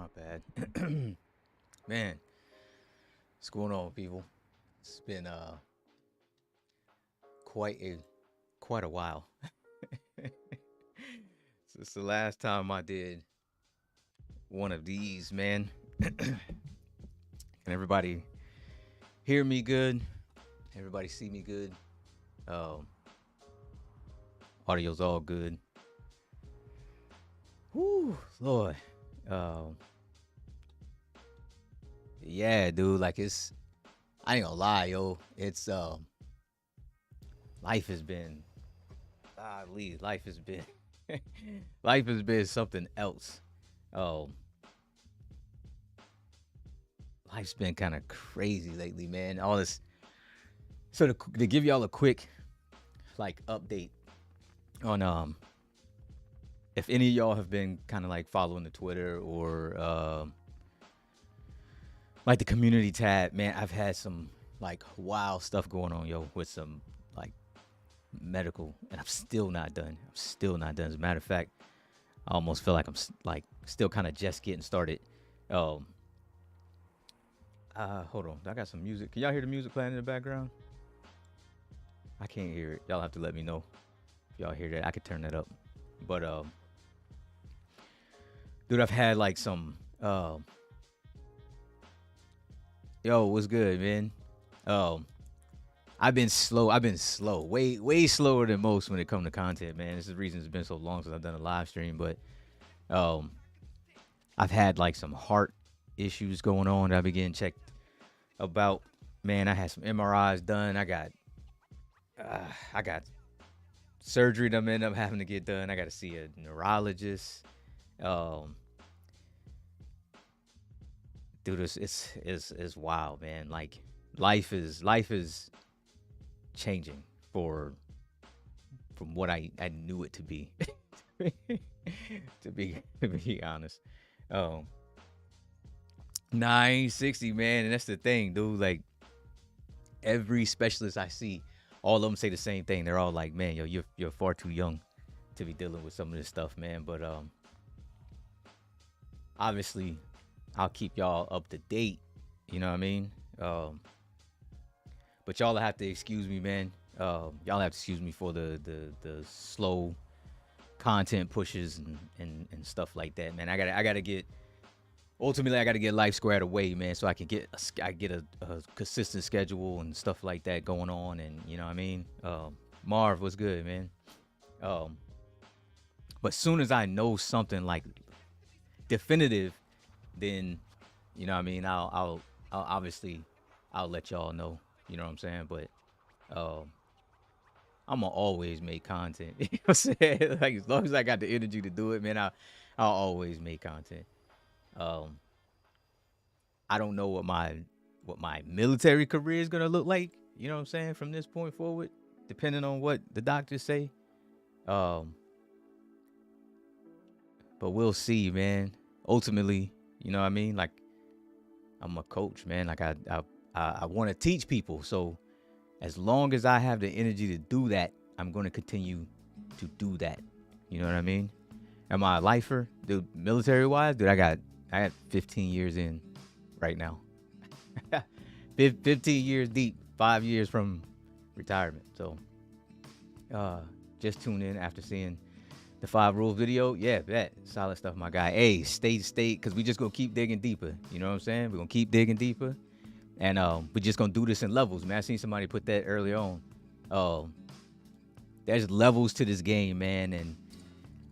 My bad. Man, what's going on, people? It's been quite a quite a while. Since the last time I did one of these, man. Can everybody hear me good? Everybody see me good? Um, Audio's all good. Whoo, Lord. Um, yeah, dude. Like I ain't gonna lie, yo. It's life has been life has been life has been something else. Um, life's been kind of crazy lately, man. All this. So to give y'all a quick like update on if any of y'all have been kind of like following the Twitter or like the community tab, man, I've had some like wild stuff going on, yo, with some like medical, and I'm still not done. I'm still not done. As a matter of fact, I almost feel like I'm like still kind of just getting started. Um, Hold on, I got some music. Can y'all hear the music playing in the background? I can't hear it. Y'all have to let me know if y'all hear that. I could turn that up. But dude, I've had like some yo, what's good, man? Um, I've been slow. I've been slow, way slower than most when it comes to content, man. This is the reason it's been so long since I've done a live stream. But um, I've had like some heart issues going on that I've been getting checked about. Man, I had some MRIs done. I got surgery that I'm end up having to get done. I got to see a neurologist. Um, dude, it's wild, man. Like life is changing for from what I knew it to be. To be honest, um, 960, man, and that's the thing, dude. Like every specialist I see, all of them say the same thing. They're all like, "Man, yo, you're far too young to be dealing with some of this stuff, man." But obviously, I'll keep y'all up to date. You know what I mean? Um, but y'all have to excuse me, man. Y'all have to excuse me for the slow content pushes and stuff like that, man. I gotta get ultimately I gotta get life squared away, man, so I can get a consistent schedule and stuff like that going on, and you know what I mean. Marv, what's good, man? Um, but soon as I know something like definitive, then you know what I mean. I'll obviously I'll let y'all know. You know what I'm saying? But um, I'm gonna always make content. You know what I'm saying? Like as long as I got the energy to do it, man, I'll always make content. Um, I don't know what my military career is gonna look like. You know what I'm saying? From this point forward, depending on what the doctors say. Um, but we'll see, man. Ultimately, you know what I mean? Like I'm a coach, man. Like I want to teach people. So as long as I have the energy to do that, I'm going to continue to do that. You know what I mean? Am I a lifer, dude? Military wise, dude, I got 15 years in right now. 15 years deep, 5 years from retirement. So uh, just tune in after seeing the 5 rules video. Yeah, that solid stuff, my guy. Hey, stay, because we just gonna keep digging deeper. You know what I'm saying? We're gonna keep digging deeper, and we're just gonna do this in levels, man. I seen somebody put that earlier on. Um, there's levels to this game, man, and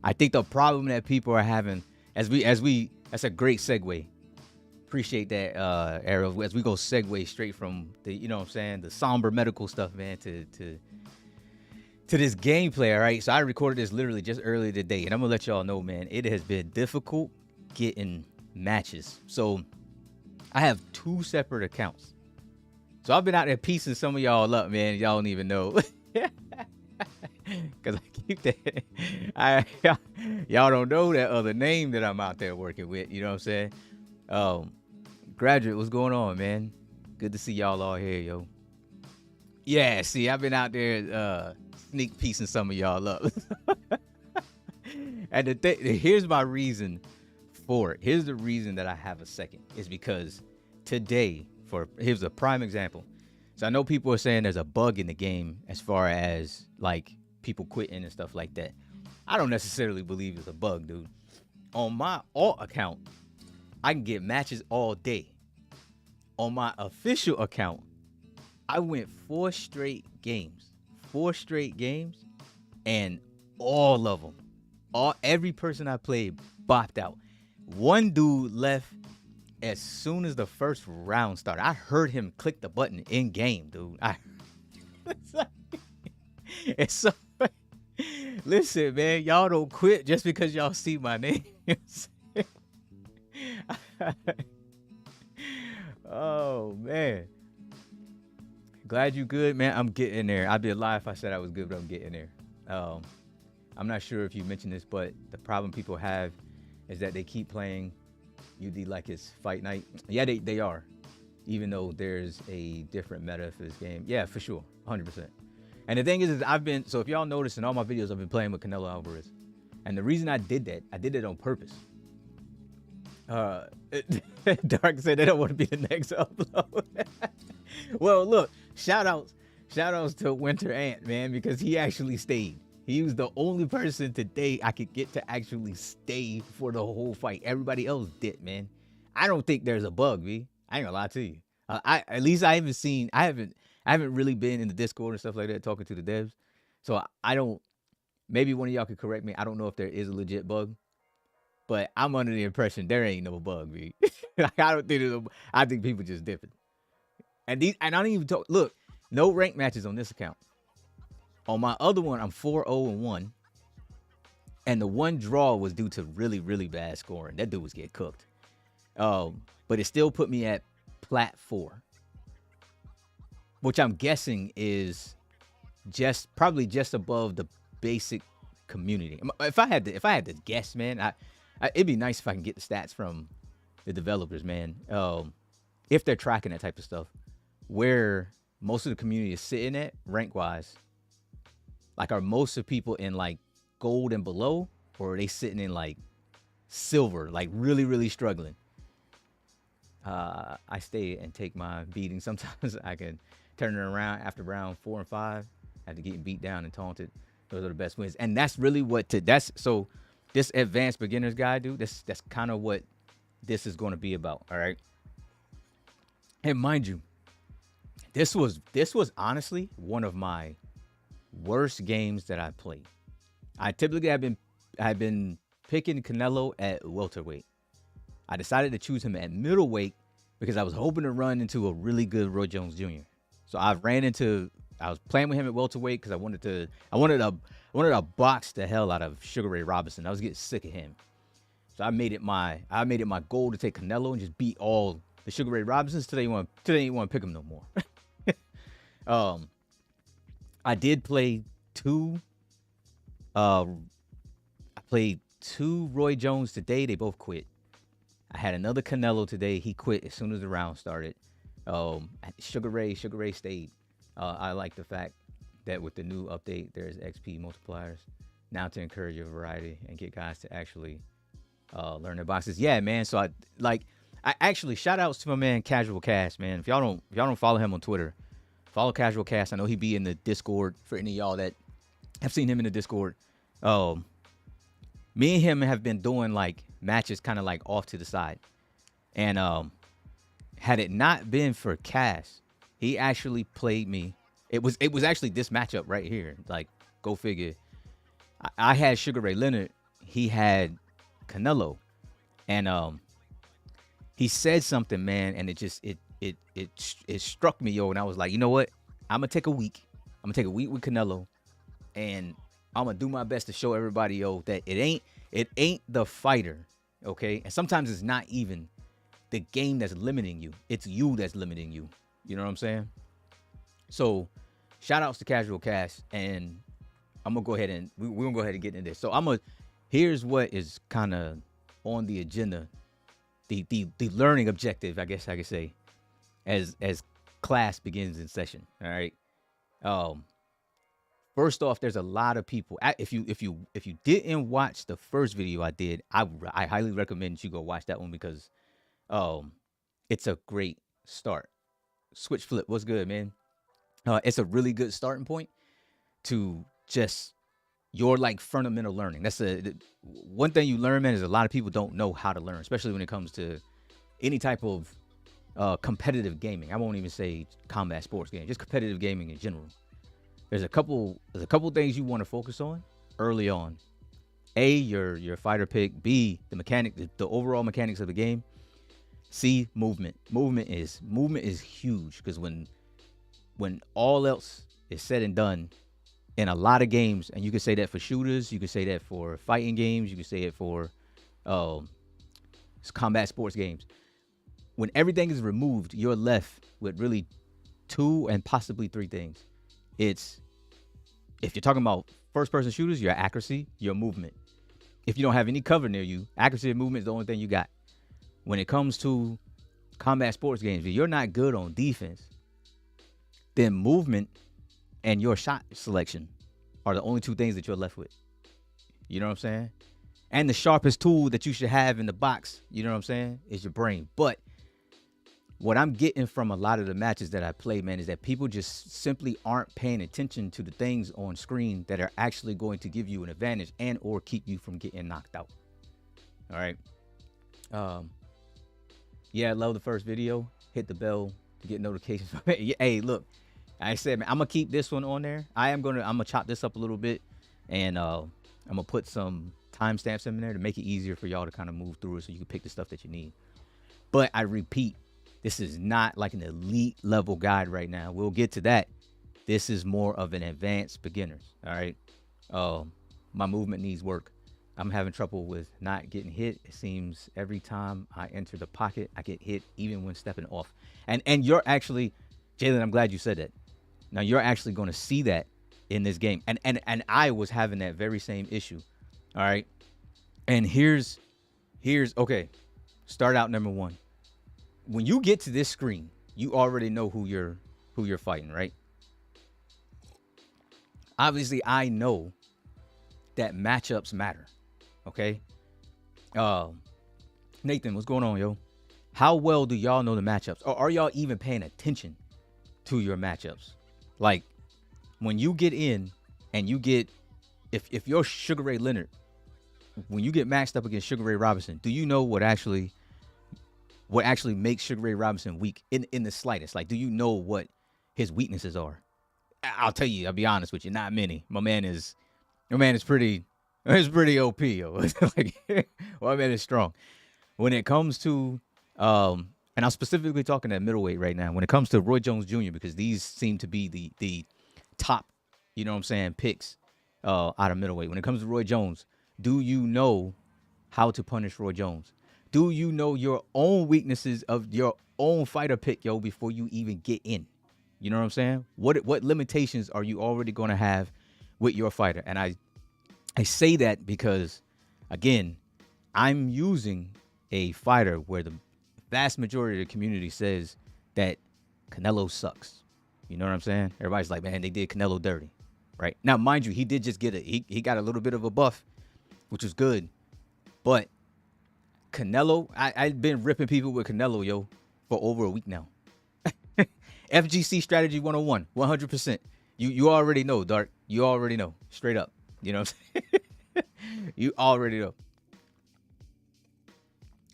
I think the problem that people are having, as we, that's a great segue. Appreciate that, Arrow. As we go segue straight from the, you know what I'm saying, the somber medical stuff, man, to this gameplay, all right? So I recorded this literally just earlier today, and I'm gonna let y'all know, man, it has been difficult getting matches. So I have 2 separate accounts. So I've been out there piecing some of y'all up, man. Y'all don't even know. Cause I keep that. Y'all don't know that other name that I'm out there working with. You know what I'm saying? Um, Graduate, what's going on, man? Good to see y'all all here, yo. Yeah, see, I've been out there sneak piecing some of y'all up. And here's my reason for it. Here's the reason that I have a second is because today, here's a prime example. So I know people are saying there's a bug in the game as far as like people quitting and stuff like that. I don't necessarily believe it's a bug, dude. On my alt account, I can get matches all day. On my official account, I went 4 straight games, and all of them, every person I played bopped out. One dude left as soon as the first round started. I heard him click the button in game, dude. It's so. Listen, man, y'all don't quit just because y'all see my name. Oh man, glad you good, man. I'm getting there. I'd be a lie if I said I was good, but I'm getting there. I'm not sure if you mentioned this, but the problem people have is that they keep playing UD like it's fight night. Yeah, they are, even though there's a different meta for this game. Yeah, for sure, 100%. And the thing is so if y'all notice in all my videos, I've been playing with Canelo Alvarez. And the reason I did it on purpose. Dark said they don't want to be the next upload. Well, look, shout outs to Winter Ant, man, because he actually stayed. He was the only person today I could get to actually stay for the whole fight. Everybody else did, man. I don't think there's a bug, B. I ain't gonna lie to you. I haven't really been in the Discord and stuff like that talking to the devs. So I don't, maybe one of y'all could correct me. I don't know if there is a legit bug, but I'm under the impression there ain't no bug, B. I think people just dipping. And I don't even talk, look, no rank matches on this account. On my other one, I'm 4-0-1. And the one draw was due to really, really bad scoring. That dude was getting cooked. But it still put me at plat 4. Which I'm guessing is probably just above the basic community. If I had to guess, man, it'd be nice if I can get the stats from the developers, man. If they're tracking that type of stuff, where most of the community is sitting at rank wise. Like, are most of people in like gold and below, or are they sitting in like silver, like really, really struggling? I stay and take my beating. Sometimes I can turn it around after round 4 and 5, after getting beat down and taunted. Those are the best wins. And that's really so this advanced beginner's guide, dude, that's kind of what this is going to be about. All right. And mind you, this was honestly one of my worst games that I played. I typically have been picking Canelo at welterweight. I decided to choose him at middleweight because I was hoping to run into a really good Roy Jones Jr. So I was playing with him at welterweight because I wanted to box the hell out of Sugar Ray Robinson. I was getting sick of him. So I made it my goal to take Canelo and just beat all the Sugar Ray Robinsons till they want to pick him no more. I did play two. I played 2 Roy Jones today. They both quit. I had another Canelo today. He quit as soon as the round started. Sugar Ray stayed. I like the fact that with the new update, there's XP multipliers now to encourage a variety and get guys to actually learn their boxes. Yeah, man. So I actually shout outs to my man Casual Cast, man. If y'all don't follow him on Twitter, follow Casual Cast. I know he be in the Discord. For any of y'all that have seen him in the Discord, me and him have been doing like matches kind of like off to the side. And had it not been for Cass, he actually played me. It was actually this matchup right here. Like, go figure. I had Sugar Ray Leonard. He had Canelo. And he said something, man, and it struck me, yo. And I was like, you know what? I'm gonna take a week. I'm gonna take a week with Canelo, and I'm gonna do my best to show everybody, yo, that it ain't the fighter, okay? And sometimes it's not even the game that's limiting you. It's you that's limiting you. You know what I'm saying? So, shout outs to Casual Cast, and I'm gonna go ahead and we're gonna go ahead and get into this. So here's what is kind of on the agenda, the learning objective, I guess I could say, as class begins in session. All right. First off, there's a lot of people. If you didn't watch the first video I did, I highly recommend you go watch that one because um it's a great start. Switch flip, what's good, man? It's a really good starting point to just your like fundamental learning. That's one thing you learn, man. Is a lot of people don't know how to learn, especially when it comes to any type of competitive gaming. I won't even say combat sports game, just competitive gaming in general. There's a couple things you want to focus on early on. A, your fighter pick. B, the overall mechanics of the game. C, movement. Movement is huge because when all else is said and done in a lot of games, and you can say that for shooters, you can say that for fighting games, you can say it for combat sports games. When everything is removed, you're left with really two and possibly three things. It's, if you're talking about first-person shooters, your accuracy, your movement. If you don't have any cover near you, accuracy and movement is the only thing you got. When it comes to combat sports games, if you're not good on defense, then movement and your shot selection are the only two things that you're left with. You know what I'm saying? And the sharpest tool that you should have in the box, you know what I'm saying, is your brain. But what I'm getting from a lot of the matches that I play, man, is that people just simply aren't paying attention to the things on screen that are actually going to give you an advantage and or keep you from getting knocked out. All right. Yeah, I love the first video. Hit the bell to get notifications. Hey, look, I said, man, I'm gonna keep this one on there. I'm gonna chop this up a little bit, and I'm gonna put some timestamps in there to make it easier for y'all to kind of move through it, so you can pick the stuff that you need. But I repeat, this is not like an elite level guide right now. We'll get to that. This is more of an advanced beginners. All right. My movement needs work. I'm having trouble with not getting hit. It seems every time I enter the pocket, I get hit, even when stepping off. And you're actually, Jalen, I'm glad you said that. Now you're actually going to see that in this game. And I was having that very same issue. All right. And here's okay. Start out number one. When you get to this screen, you already know who you're fighting, right? Obviously, I know that matchups matter. Okay. Nathan, what's going on, yo? How well do y'all know the matchups? Or are y'all even paying attention to your matchups? Like, when you get in and you get, if you're Sugar Ray Leonard, when you get matched up against Sugar Ray Robinson, do you know what actually makes Sugar Ray Robinson weak in the slightest? Like, do you know what his weaknesses are? I'll tell you, I'll be honest with you, not many. My man is pretty OP, yo. Like, my man is strong. When it comes to, and I'm specifically talking at middleweight right now, when it comes to Roy Jones Jr., because these seem to be the top, you know what I'm saying, picks out of middleweight. When it comes to Roy Jones, do you know how to punish Roy Jones? Do you know your own weaknesses of your own fighter pick, yo, before you even get in? You know what I'm saying? What limitations are you already going to have with your fighter? And I say that because, again, I'm using a fighter where the vast majority of the community says that Canelo sucks. You know what I'm saying? Everybody's like, man, they did Canelo dirty, right? Now, mind you, he did just get he got a little bit of a buff, which was good. But Canelo, I've been ripping people with Canelo, yo, for over a week now. FGC strategy 101, 100%. You already know, Dark. You already know. Straight up. You know what I'm saying? You already know.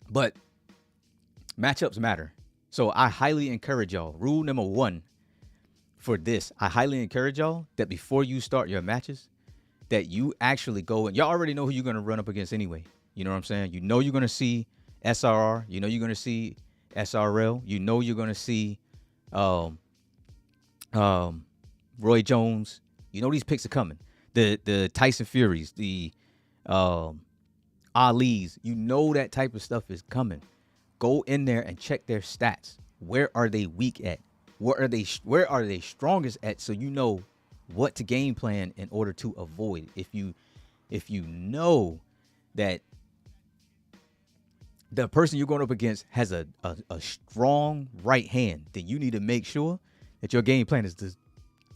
But matchups matter. So I highly encourage y'all. Rule number one for this, I highly encourage y'all that before you start your matches, that you actually go and y'all already know who you're going to run up against anyway. You know what I'm saying? You know you're going to see SRR. You know you're going to see SRL. You know you're going to see Roy Jones. You know these picks are coming. The Tyson Furies, the Ali's. You know that type of stuff is coming. Go in there and check their stats. Where are they weak at? Where are they strongest at? So you know what to game plan in order to avoid. If you know that the person you're going up against has a strong right hand, then you need to make sure that your game plan is to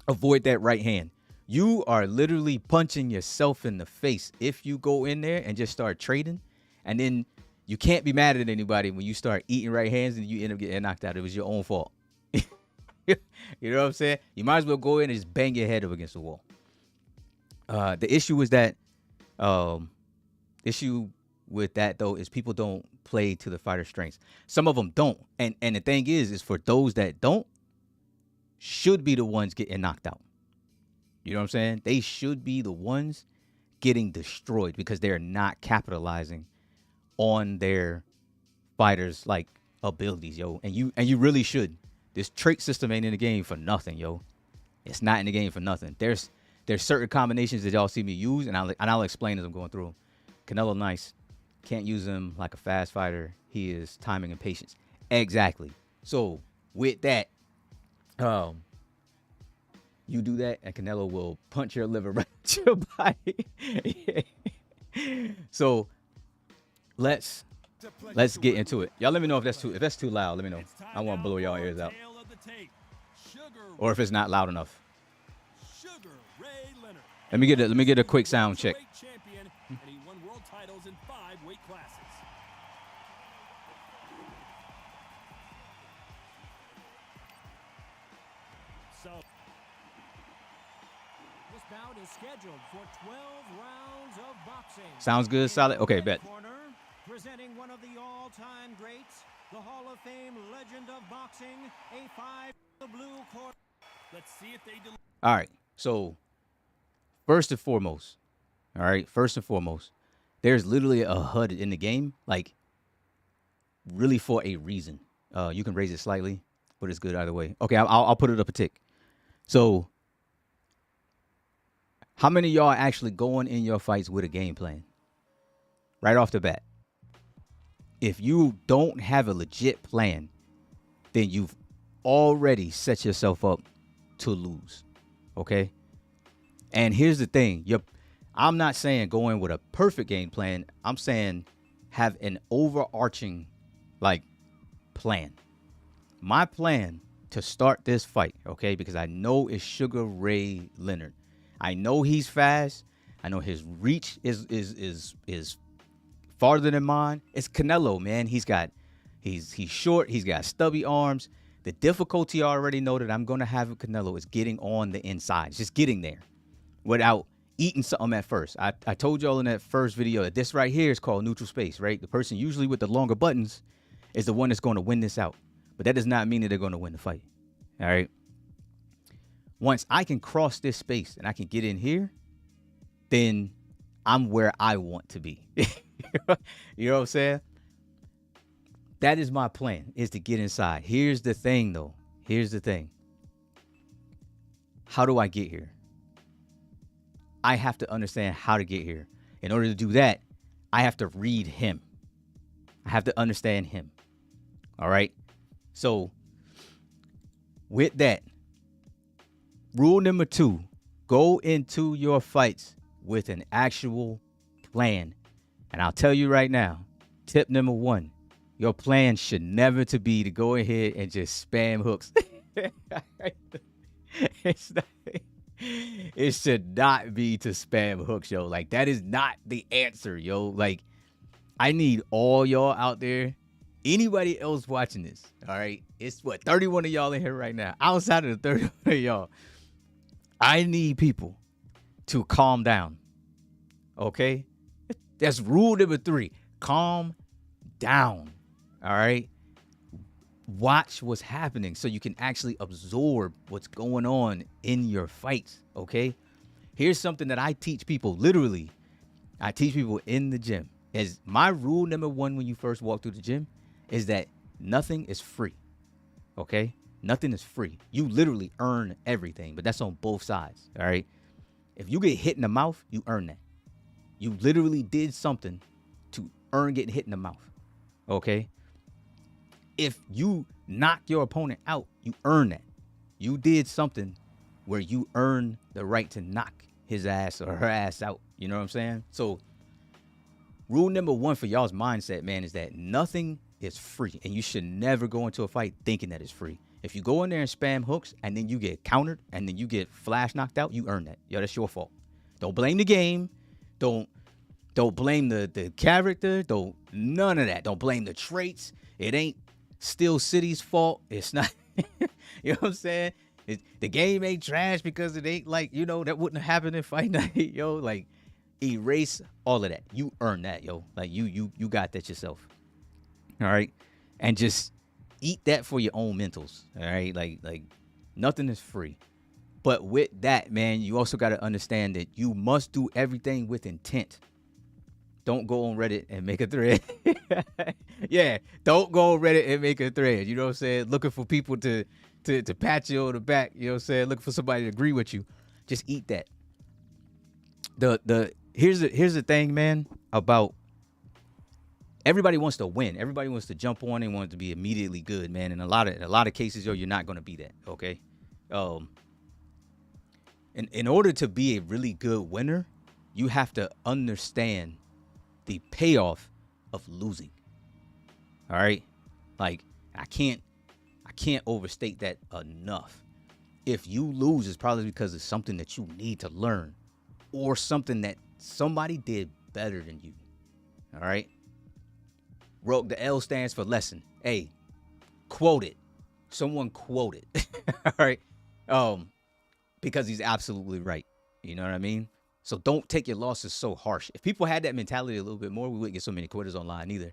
avoid that right hand You are literally punching yourself in the face if you go in there and just start trading, and then you can't be mad at anybody when you start eating right hands and you end up getting knocked out. It was your own fault. You know what I'm saying? You might as well go in and just bang your head up against the wall. The issue is that, issue with that though is people don't play to the fighter's strengths. Some of them don't, and the thing is for those that don't, should be the ones getting knocked out. You know what I'm saying? They should be the ones getting destroyed because they're not capitalizing on their fighters' like abilities, yo. And you really should. This trait system ain't in the game for nothing, yo. It's not in the game for nothing. There's certain combinations that y'all see me use, and I'll explain as I'm going through them. Canelo nice. Can't use him like a fast fighter. He is timing and patience. Exactly. So with that, you do that, and Canelo will punch your liver right to your body. So let's get into it. Y'all let me know if that's too loud. Let me know. I want to blow y'all ears out. Or if it's not loud enough. Let me get a quick sound check. This bout is scheduled for 12 rounds of boxing. Sounds good, solid. Okay, bet. Presenting one of the all-time greats, the Hall of Fame legend of boxing, A5, the blue corner. Let's see if they do. All right. So first and foremost, there's literally a HUD in the game, like really for a reason. You can raise it slightly, but it's good either way. Okay, I'll put it up a tick. So how many of y'all are actually going in your fights with a game plan? Right off the bat. If you don't have a legit plan, then you've already set yourself up to lose. Okay? And here's the thing. I'm not saying go in with a perfect game plan. I'm saying have an overarching, like, plan. My plan to start this fight, okay, because I know it's Sugar Ray Leonard. I know he's fast. I know his reach is farther than mine. It's Canelo, man. He's short. He's got stubby arms. The difficulty I already know that I'm going to have with Canelo is getting on the inside. Just getting there without eating something at first. I told y'all in that first video that this right here is called neutral space, right? The person usually with the longer buttons is the one that's going to win this out. But that does not mean that they're going to win the fight. All right? Once I can cross this space and I can get in here, then I'm where I want to be. You know what I'm saying? That is my plan, is to get inside. Here's the thing, though. Here's the thing. How do I get here? I have to understand how to get here. In order to do that, I have to read him. I have to understand him. All right? So, with that, rule number 2, go into your fights with an actual plan. And I'll tell you right now, tip number 1, your plan should never to be to go ahead and just spam hooks. It should not be to spam hooks, yo. Like, that is not the answer, yo. Like, I need all y'all out there, anybody else watching this, all right? It's what, 31 of y'all in here right now. Outside of the 31 of y'all, I need people to calm down, okay? That's rule number 3. Calm down, all right? Watch what's happening so you can actually absorb what's going on in your fights, okay? Here's something that I teach people, literally. I teach people in the gym. As my rule number 1 when you first walk through the gym is that nothing is free, okay? Nothing is free. You literally earn everything, but that's on both sides, all right? If you get hit in the mouth, you earn that. You literally did something to earn getting hit in the mouth, okay? If you knock your opponent out, you earn that. You did something where you earn the right to knock his ass or her ass out. You know what I'm saying? So rule number 1 for y'all's mindset, man, is that nothing is free. And you should never go into a fight thinking that it's free. If you go in there and spam hooks and then you get countered and then you get flash knocked out, you earn that. Yo, that's your fault. Don't blame the game. Don't blame the character. Don't none of that. Don't blame the traits. It ain't Steel City's fault. It's not. You know what I'm saying? The game ain't trash because it ain't like, you know, that wouldn't have happened in Fight Night, yo. Like, erase all of that. You earn that, yo. Like, you got that yourself. All right? And just eat that for your own mentals. All right? Like nothing is free. But with that, man, you also got to understand that you must do everything with intent. Don't go on Reddit and make a thread. Yeah, don't go on Reddit and make a thread. You know what I'm saying? Looking for people to pat you on the back. You know what I'm saying? Looking for somebody to agree with you. Just eat that. Here's the thing, man, about everybody wants to win. Everybody wants to jump on and want to be immediately good, man. In a lot of cases, yo, you're not gonna be that. Okay. In order to be a really good winner, you have to understand the payoff of losing. All right? Like, I can't overstate that enough. If you lose, it's probably because it's something that you need to learn or something that somebody did better than you. All right? The L stands for lesson. Hey, quote it. Someone quote it. All right? Because he's absolutely right. You know what I mean? So don't take your losses so harsh. If people had that mentality a little bit more, we wouldn't get so many quitters online either.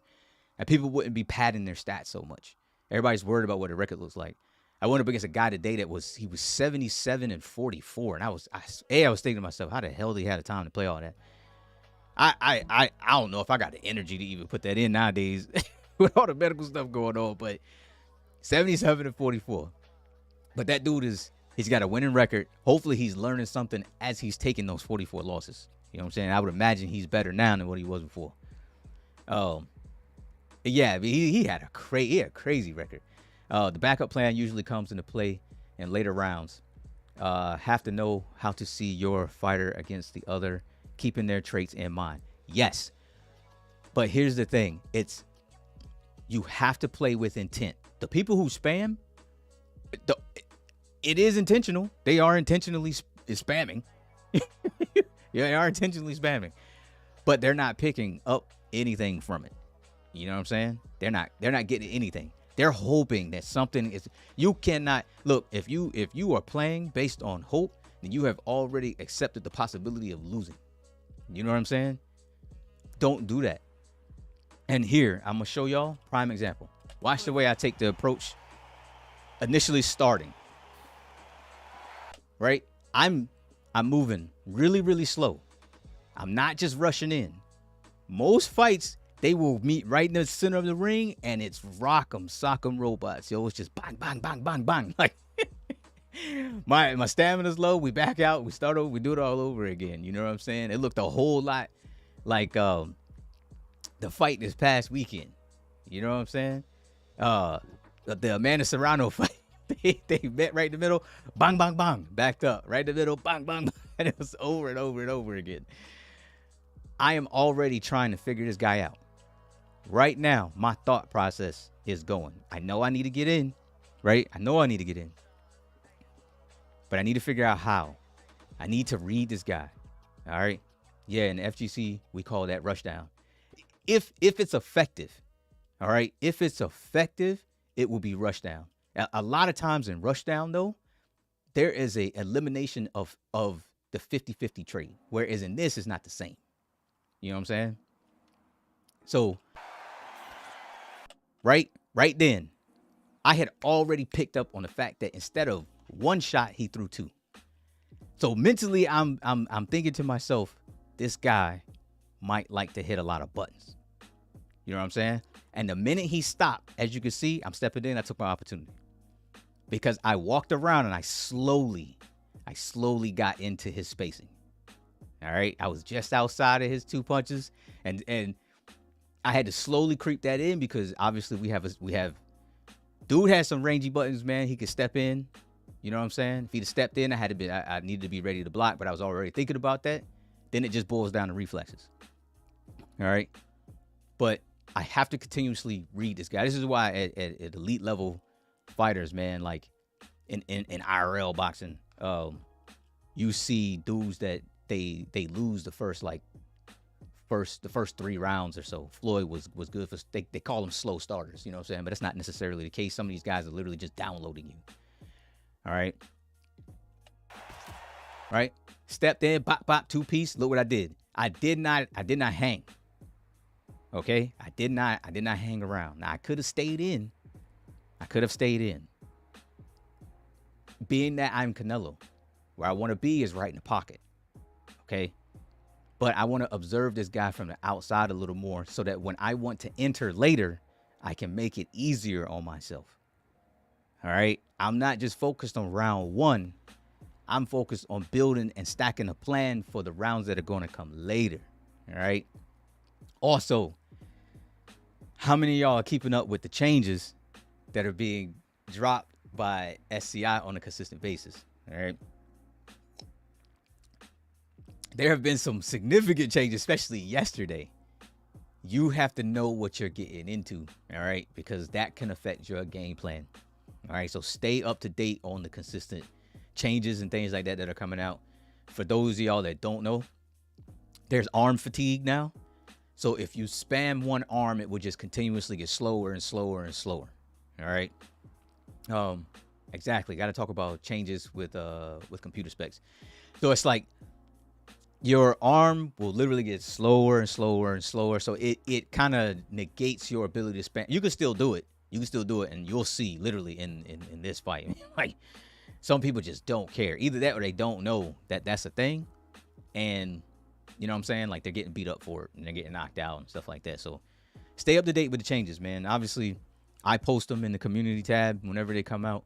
And people wouldn't be padding their stats so much. Everybody's worried about what a record looks like. I went up against a guy today that was 77-44. And I was thinking to myself, how the hell did he have the time to play all that? I don't know if I got the energy to even put that in nowadays with all the medical stuff going on, but 77-44. But that dude he's got a winning record. Hopefully he's learning something as he's taking those 44 losses. You know what I'm saying? I would imagine he's better now than what he was before. Yeah, he had a crazy record. The backup plan usually comes into play in later rounds. Have to know how to see your fighter against the other, keeping their traits in mind. Yes. But here's the thing. You have to play with intent. The people who spam, it is intentional. They are intentionally spamming. Yeah, they are intentionally spamming. But they're not picking up anything from it. You know what I'm saying? They're not getting anything. They're hoping that something is. You cannot look, if you are playing based on hope, then you have already accepted the possibility of losing. You know what I'm saying? Don't do that. And here, I'm gonna show y'all prime example. Watch the way I take the approach initially starting. Right? I'm moving really, really slow. I'm not just rushing in. Most fights, they will meet right in the center of the ring, and it's rock'em, sock'em robots. Yo, it's just bang, bang, bang, bang, bang. Like, my stamina's low. We back out. We start over. We do it all over again. You know what I'm saying? It looked a whole lot like the fight this past weekend. You know what I'm saying? The Amanda Serrano fight. They met right in the middle. Bang, bang, bang. Backed up. Right in the middle. Bang, bang, bang. And it was over and over and over again. I am already trying to figure this guy out. Right now, my thought process is going. I know I need to get in, right? I know I need to get in. But I need to figure out how. I need to read this guy. All right? Yeah, in the FGC, we call that rush down. If it's effective, all right? If it's effective, it will be rush down. A lot of times in rush down, though, there is a elimination of the 50-50 trade. Whereas in this, it's not the same. You know what I'm saying? So, right then, I had already picked up on the fact that instead of one shot, he threw two. So mentally, I'm thinking to myself, this guy might like to hit a lot of buttons. You know what I'm saying? And the minute he stopped, as you can see, I'm stepping in. I took my opportunity because I walked around and I slowly got into his spacing. All right, I was just outside of his two punches, and I had to slowly creep that in because obviously we have dude has some rangy buttons, man. He could step in. You know what I'm saying? If he'd have stepped in, I needed to be ready to block, but I was already thinking about that. Then it just boils down to reflexes. All right, but I have to continuously read this guy. This is why at elite level fighters, man, like in IRL boxing, you see dudes that they lose the first three rounds or so. Floyd was good for, they call them slow starters, you know what I'm saying? But that's not necessarily the case. Some of these guys are literally just downloading you. All right. Right? Stepped in, bop, bop, two piece. Look what I did. I did not hang. Okay? I did not hang around. Now I could have stayed in. Being that I'm Canelo, where I want to be is right in the pocket. Okay? But I want to observe this guy from the outside a little more so that when I want to enter later, I can make it easier on myself. All right? I'm not just focused on round one. I'm focused on building and stacking a plan for the rounds that are going to come later. All right? Also, how many of y'all are keeping up with the changes that are being dropped by SCI on a consistent basis? All right? There have been some significant changes, especially yesterday. You have to know what you're getting into, all right? Because that can affect your game plan. All right, so stay up to date on the consistent changes and things like that that are coming out. For those of y'all that don't know, there's arm fatigue now. So if you spam one arm, it will just continuously get slower and slower and slower. All right. Exactly. Got to talk about changes with computer specs. So it's like your arm will literally get slower and slower and slower. So it kind of negates your ability to spam. You can still do it. And you'll see literally in this fight. Like, some people just don't care. Either that or they don't know that that's a thing. And you know what I'm saying? Like, they're getting beat up for it and they're getting knocked out and stuff like that. So stay up to date with the changes, man. Obviously, I post them in the community tab whenever they come out.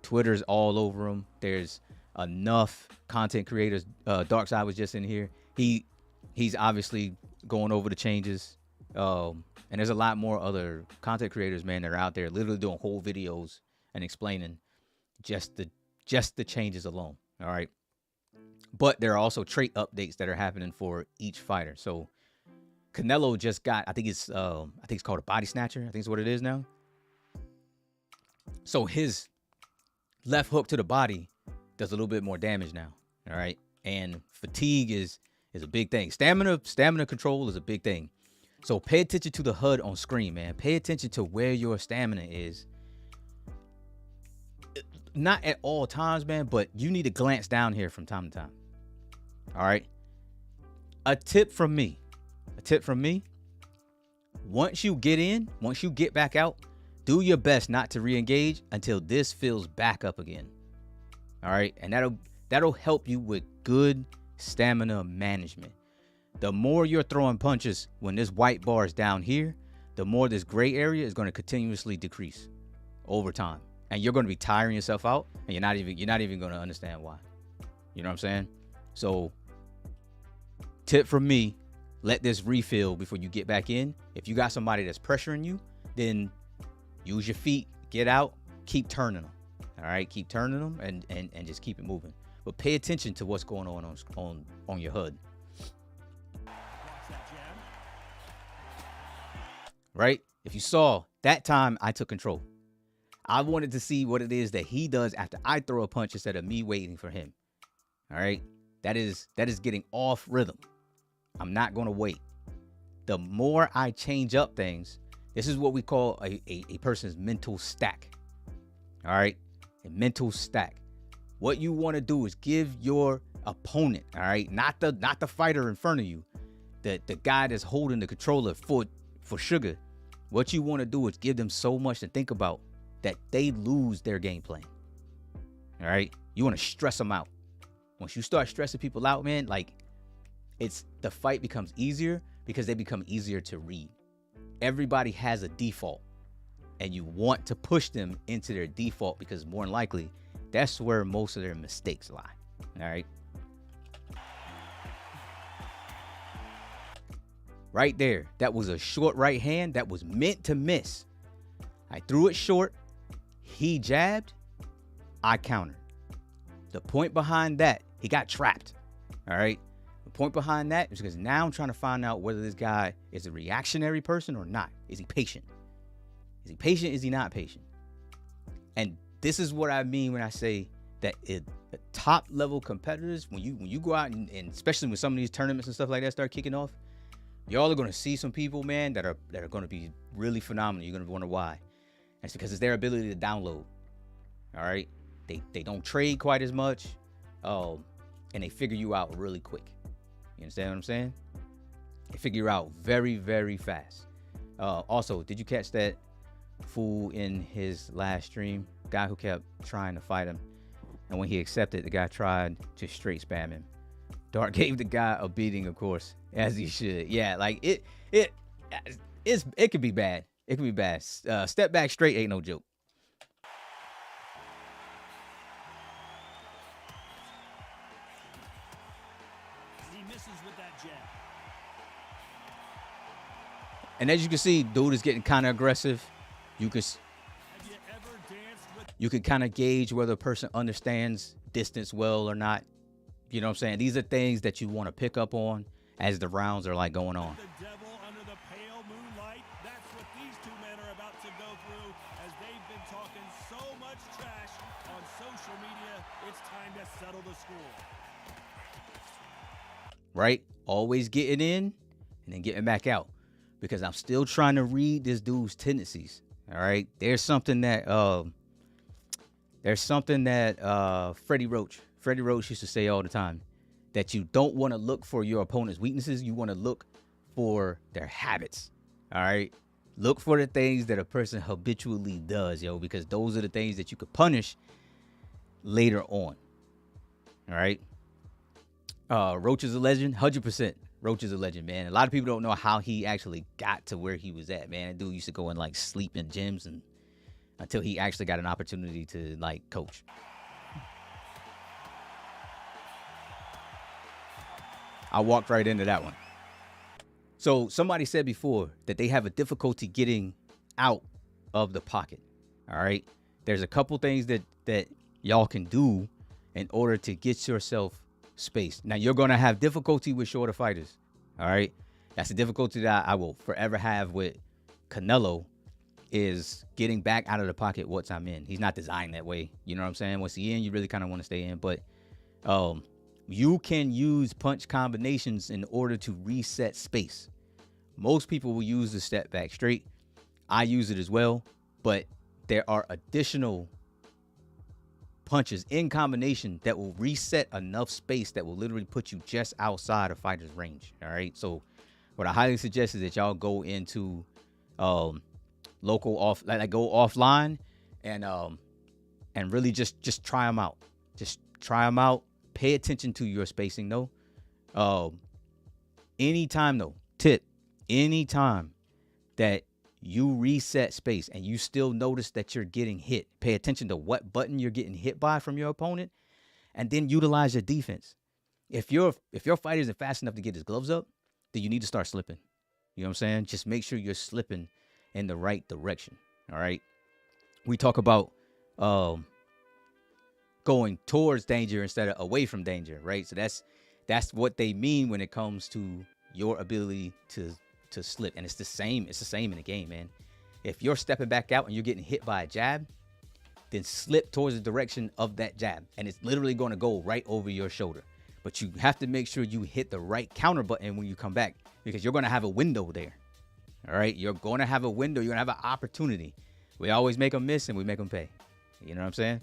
Twitter's all over them. There's enough content creators. Darkside was just in here. He's obviously going over the changes. And there's a lot more other content creators, man, that are out there literally doing whole videos and explaining just the changes alone. All right. But there are also trait updates that are happening for each fighter. So Canelo just got, I think it's called a body snatcher. I think it's what it is now. So his left hook to the body does a little bit more damage now. All right. And fatigue is a big thing. Stamina control is a big thing. So pay attention to the HUD on screen, man. Pay attention to where your stamina is. Not at all times, man, but you need to glance down here from time to time. All right. A tip from me. Once you get back out, do your best not to re-engage until this fills back up again. All right. And that'll help you with good stamina management. The more you're throwing punches when this white bar is down here, the more this gray area is going to continuously decrease over time. And you're going to be tiring yourself out, and you're not even going to understand why. You know what I'm saying? So, tip from me, let this refill before you get back in. If you got somebody that's pressuring you, then use your feet, get out, keep turning them. All right, keep turning them and just keep it moving. But pay attention to what's going on your HUD. Right? If you saw, that time I took control. I wanted to see what it is that he does after I throw a punch instead of me waiting for him. All right? That is getting off rhythm. I'm not going to wait. The more I change up things, this is what we call a person's mental stack. All right? A mental stack. What you want to do is give your opponent, all right, not the fighter in front of you, the guy that's holding the controller for sugar. What you want to do is give them so much to think about that they lose their game plan. All right. You want to stress them out. Once you start stressing people out, man, like, the fight becomes easier because they become easier to read. Everybody has a default, and you want to push them into their default because more than likely that's where most of their mistakes lie. All right. Right there. That was a short right hand that was meant to miss. I threw it short. He jabbed. I countered. The point behind that, he got trapped. All right. The point behind that is because now I'm trying to find out whether this guy is a reactionary person or not. Is he patient? Is he patient? Is he not patient? And this is what I mean when I say that the top level competitors, when you go out and especially when some of these tournaments and stuff like that start kicking off, y'all are gonna see some people, man, that are gonna be really phenomenal. You're gonna wonder why. And it's because it's their ability to download. All right, they don't trade quite as much, and they figure you out really quick. You understand what I'm saying? They figure you out very, very fast. Also, did you catch that fool in his last stream? Guy who kept trying to fight him, and when he accepted, the guy tried to straight spam him. Dart gave the guy a beating, of course, as he should. Yeah, like it could be bad. It could be bad. Step back straight ain't no joke. He misses with that jab. And as you can see, dude is getting kind of aggressive. You can kind of gauge whether a person understands distance well or not. You know what I'm saying? These are things that you want to pick up on as the rounds are like going on. The devil under the pale moonlight. That's what these two men are about to go through as they've been talking so much trash on social media. It's time to settle the score. Right? Always getting in and then getting back out, because I'm still trying to read this dude's tendencies. All right. There's something that Freddie Roach used to say all the time, that you don't want to look for your opponent's weaknesses. You want to look for their habits. All right. Look for the things that a person habitually does, because those are the things that you could punish later on. All right. Roach is a legend. 100%. Roach is a legend, man. A lot of people don't know how he actually got to where he was at, man. That dude used to go and like sleep in gyms and until he actually got an opportunity to like coach. I walked right into that one. So somebody said before that they have a difficulty getting out of the pocket. All right. There's a couple things that y'all can do in order to get yourself space. Now, you're going to have difficulty with shorter fighters. All right. That's the difficulty that I will forever have with Canelo, is getting back out of the pocket once I'm in. He's not designed that way. You know what I'm saying? Once he's in, you really kind of want to stay in. But you can use punch combinations in order to reset space. Most people will use the step back straight. I use it as well. But there are additional punches in combination that will reset enough space that will literally put you just outside a fighter's range. All right. So what I highly suggest is that y'all go into local off, like go offline and really just try them out. Just try them out. Pay attention to your spacing though. Anytime that you reset space and you still notice that you're getting hit, pay attention to what button you're getting hit by from your opponent, and then utilize your defense. If your fighter isn't fast enough to get his gloves up, then you need to start slipping. You know what I'm saying? Just make sure you're slipping in the right direction. All right. We talk about going towards danger instead of away from danger, right? So that's what they mean when it comes to your ability to slip. And it's the same in the game, man. If you're stepping back out and you're getting hit by a jab, then slip towards the direction of that jab, and it's literally going to go right over your shoulder. But you have to make sure you hit the right counter button when you come back, because you're going to have a window there. All right, you're going to have a window. You're going to have an opportunity. We always make them miss and we make them pay. You know what I'm saying?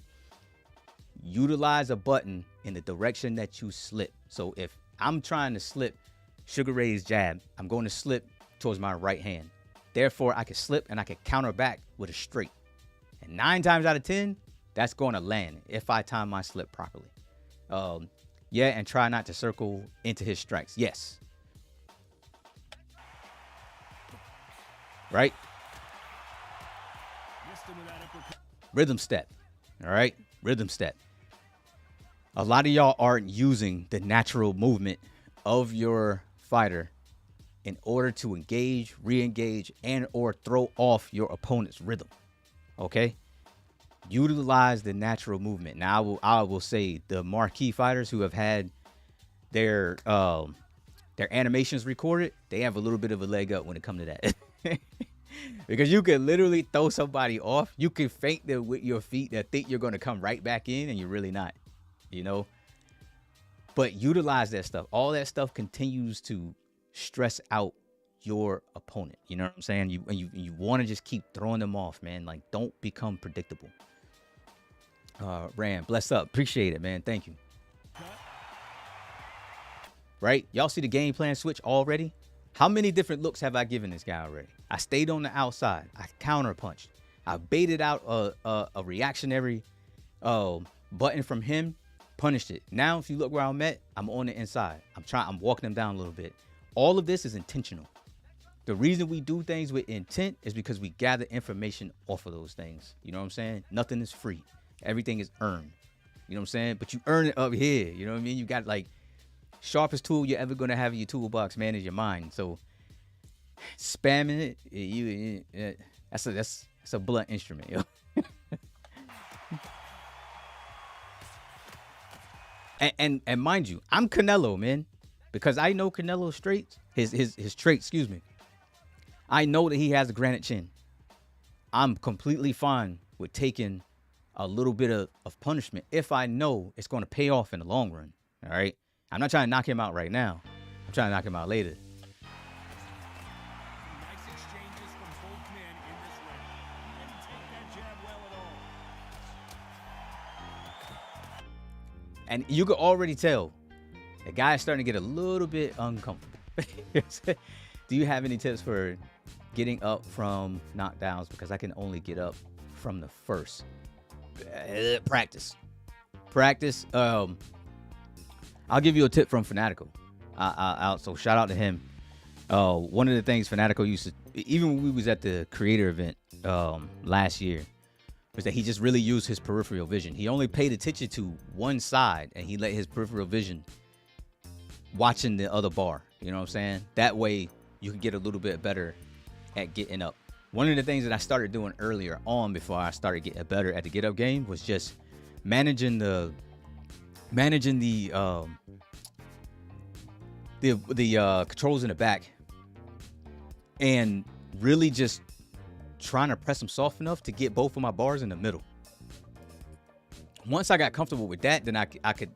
Utilize a button in the direction that you slip. So if I'm trying to slip Sugar Ray's jab, I'm going to slip towards my right hand. Therefore, I can slip and I can counter back with a straight. And 9 times out of 10, that's going to land if I time my slip properly. Yeah, and try not to circle into his strikes. Yes. Right? Rhythm step. All right? Rhythm step. A lot of y'all aren't using the natural movement of your fighter in order to engage, re-engage, and or throw off your opponent's rhythm. Okay? Utilize the natural movement. Now, I will say the marquee fighters who have had their animations recorded, they have a little bit of a leg up when it comes to that. Because you can literally throw somebody off. You can feint them with your feet that think you're going to come right back in, and you're really not, you know? But utilize that stuff. All that stuff continues to stress out your opponent. You know what I'm saying? You want to just keep throwing them off, man. Like, don't become predictable. Ram, bless up. Appreciate it, man. Thank you. Right? Y'all see the game plan switch already? How many different looks have I given this guy already? I stayed on the outside. I counter punched. I baited out a reactionary button from him, punished it. Now, if you look where I'm at, I'm on the inside. I'm walking him down a little bit. All of this is intentional. The reason we do things with intent is because we gather information off of those things. You know what I'm saying? Nothing is free. Everything is earned. You know what I'm saying? But you earn it up here. You know what I mean? You got like sharpest tool you're ever gonna have in your toolbox, man, is your mind. So spamming it, that's a blunt instrument, yo. and mind you, I'm Canelo, man, because I know Canelo's traits, his traits, excuse me. I know that he has a granite chin. I'm completely fine with taking a little bit of punishment if I know it's going to pay off in the long run. All right. I'm not trying to knock him out right now. I'm trying to knock him out later. Nice exchanges from both men in this round. He didn't take that jab well at all. And you can already tell the guy's starting to get a little bit uncomfortable. Do you have any tips for getting up from knockdowns? Because I can only get up from the first. Practice. I'll give you a tip from Fanatical. So shout out to him. One of the things Fanatical used to, even when we was at the creator event last year, was that he just really used his peripheral vision. He only paid attention to one side, and he let his peripheral vision watching the other bar. You know what I'm saying? That way you can get a little bit better at getting up. One of the things that I started doing earlier on before I started getting better at the get up game was just managing the controls in the back and really just trying to press them soft enough to get both of my bars in the middle. Once I got comfortable with that, then I could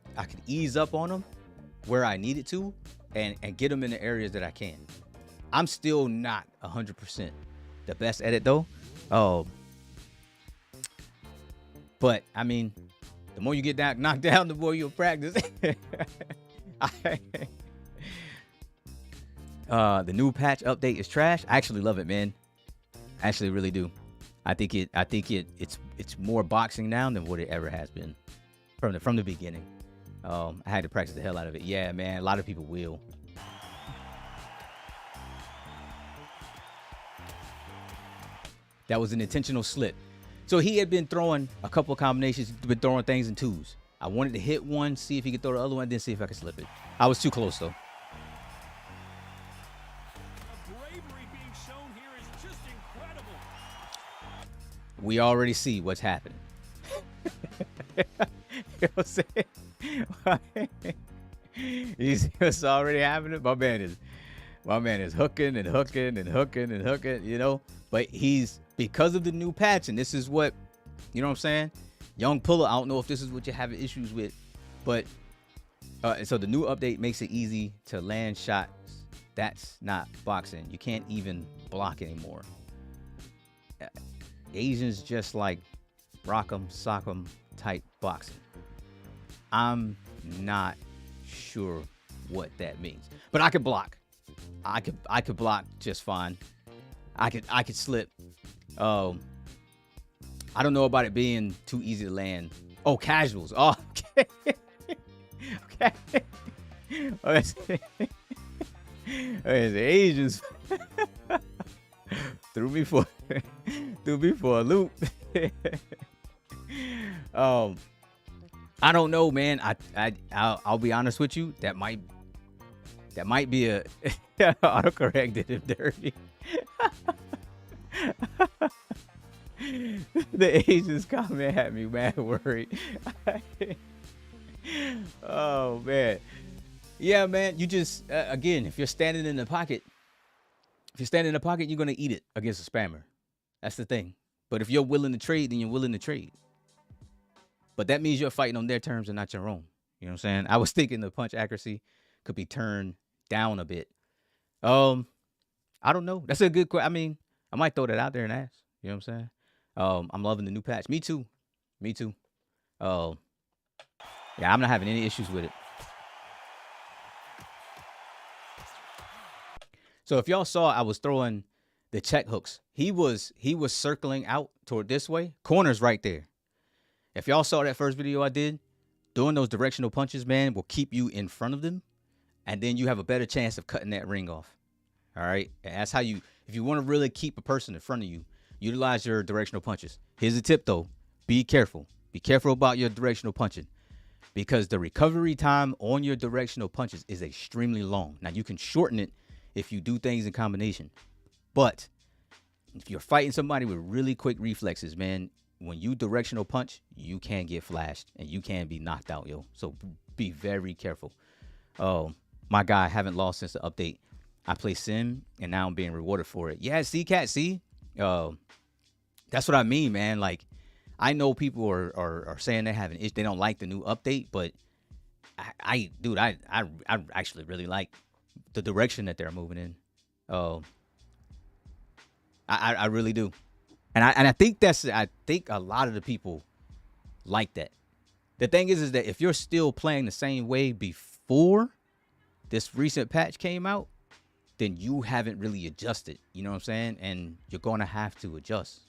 ease up on them where I needed to and get them in the areas that I can. I'm still not 100% the best at it though. But I mean, the more you get knocked down, the more you'll practice. The new patch update is trash. I actually love it, man. I actually really do. I think it's more boxing now than what it ever has been from the beginning. I had to practice the hell out of it. Yeah, man. A lot of people will. That was an intentional slip. So he had been throwing a couple of combinations, been throwing things in twos. I wanted to hit one, see if he could throw the other one, then see if I could slip it. I was too close, though. The bravery being shown here is just incredible. We already see what's happening. You know what I'm saying? You see what's already happening? My man is hooking and hooking and hooking and hooking, you know? But he's, because of the new patch, and this is what, you know what I'm saying? Young Puller, I don't know if this is what you're having issues with, but so the new update makes it easy to land shots. That's not boxing. You can't even block anymore. Asians just like rock 'em, sock 'em type boxing. I'm not sure what that means, but I could block. I could block just fine. I could slip. I don't know about it being too easy to land. Oh, casuals. Oh, okay. Okay. Oh, it's the Asians threw me for a loop. I don't know, man. I'll be honest with you. That might be a autocorrect did it dirty. The Asians comment had me mad worried. Oh man, yeah, man. You just again, if you're standing in the pocket, you're gonna eat it against a spammer. That's the thing. But if you're willing to trade, then you're willing to trade. But that means you're fighting on their terms and not your own. You know what I'm saying? I was thinking the punch accuracy could be turned down a bit. I don't know. That's a good question. I mean, I might throw that out there and ask. You know what I'm saying? I'm loving the new patch. Me too. Me too. Yeah, I'm not having any issues with it. So if y'all saw, I was throwing the check hooks. He was circling out toward this way. Corner's right there. If y'all saw that first video I did, doing those directional punches, man, will keep you in front of them, and then you have a better chance of cutting that ring off. All right, and that's how you. If you want to really keep a person in front of you, utilize your directional punches. Here's a tip though: be careful. Be careful about your directional punching, because the recovery time on your directional punches is extremely long. Now you can shorten it if you do things in combination, but if you're fighting somebody with really quick reflexes, man, when you directional punch, you can get flashed and you can be knocked out, yo. So be very careful. My guy, haven't lost since the update. I play Sim and now I'm being rewarded for it. Yeah, see, Cat, see? That's what I mean, man. Like, I know people are saying they have an issue. They don't like the new update, but I actually really like the direction that they're moving in. I really do. And I think a lot of the people like that. The thing is that if you're still playing the same way before this recent patch came out, then you haven't really adjusted. You know what I'm saying? And you're going to have to adjust.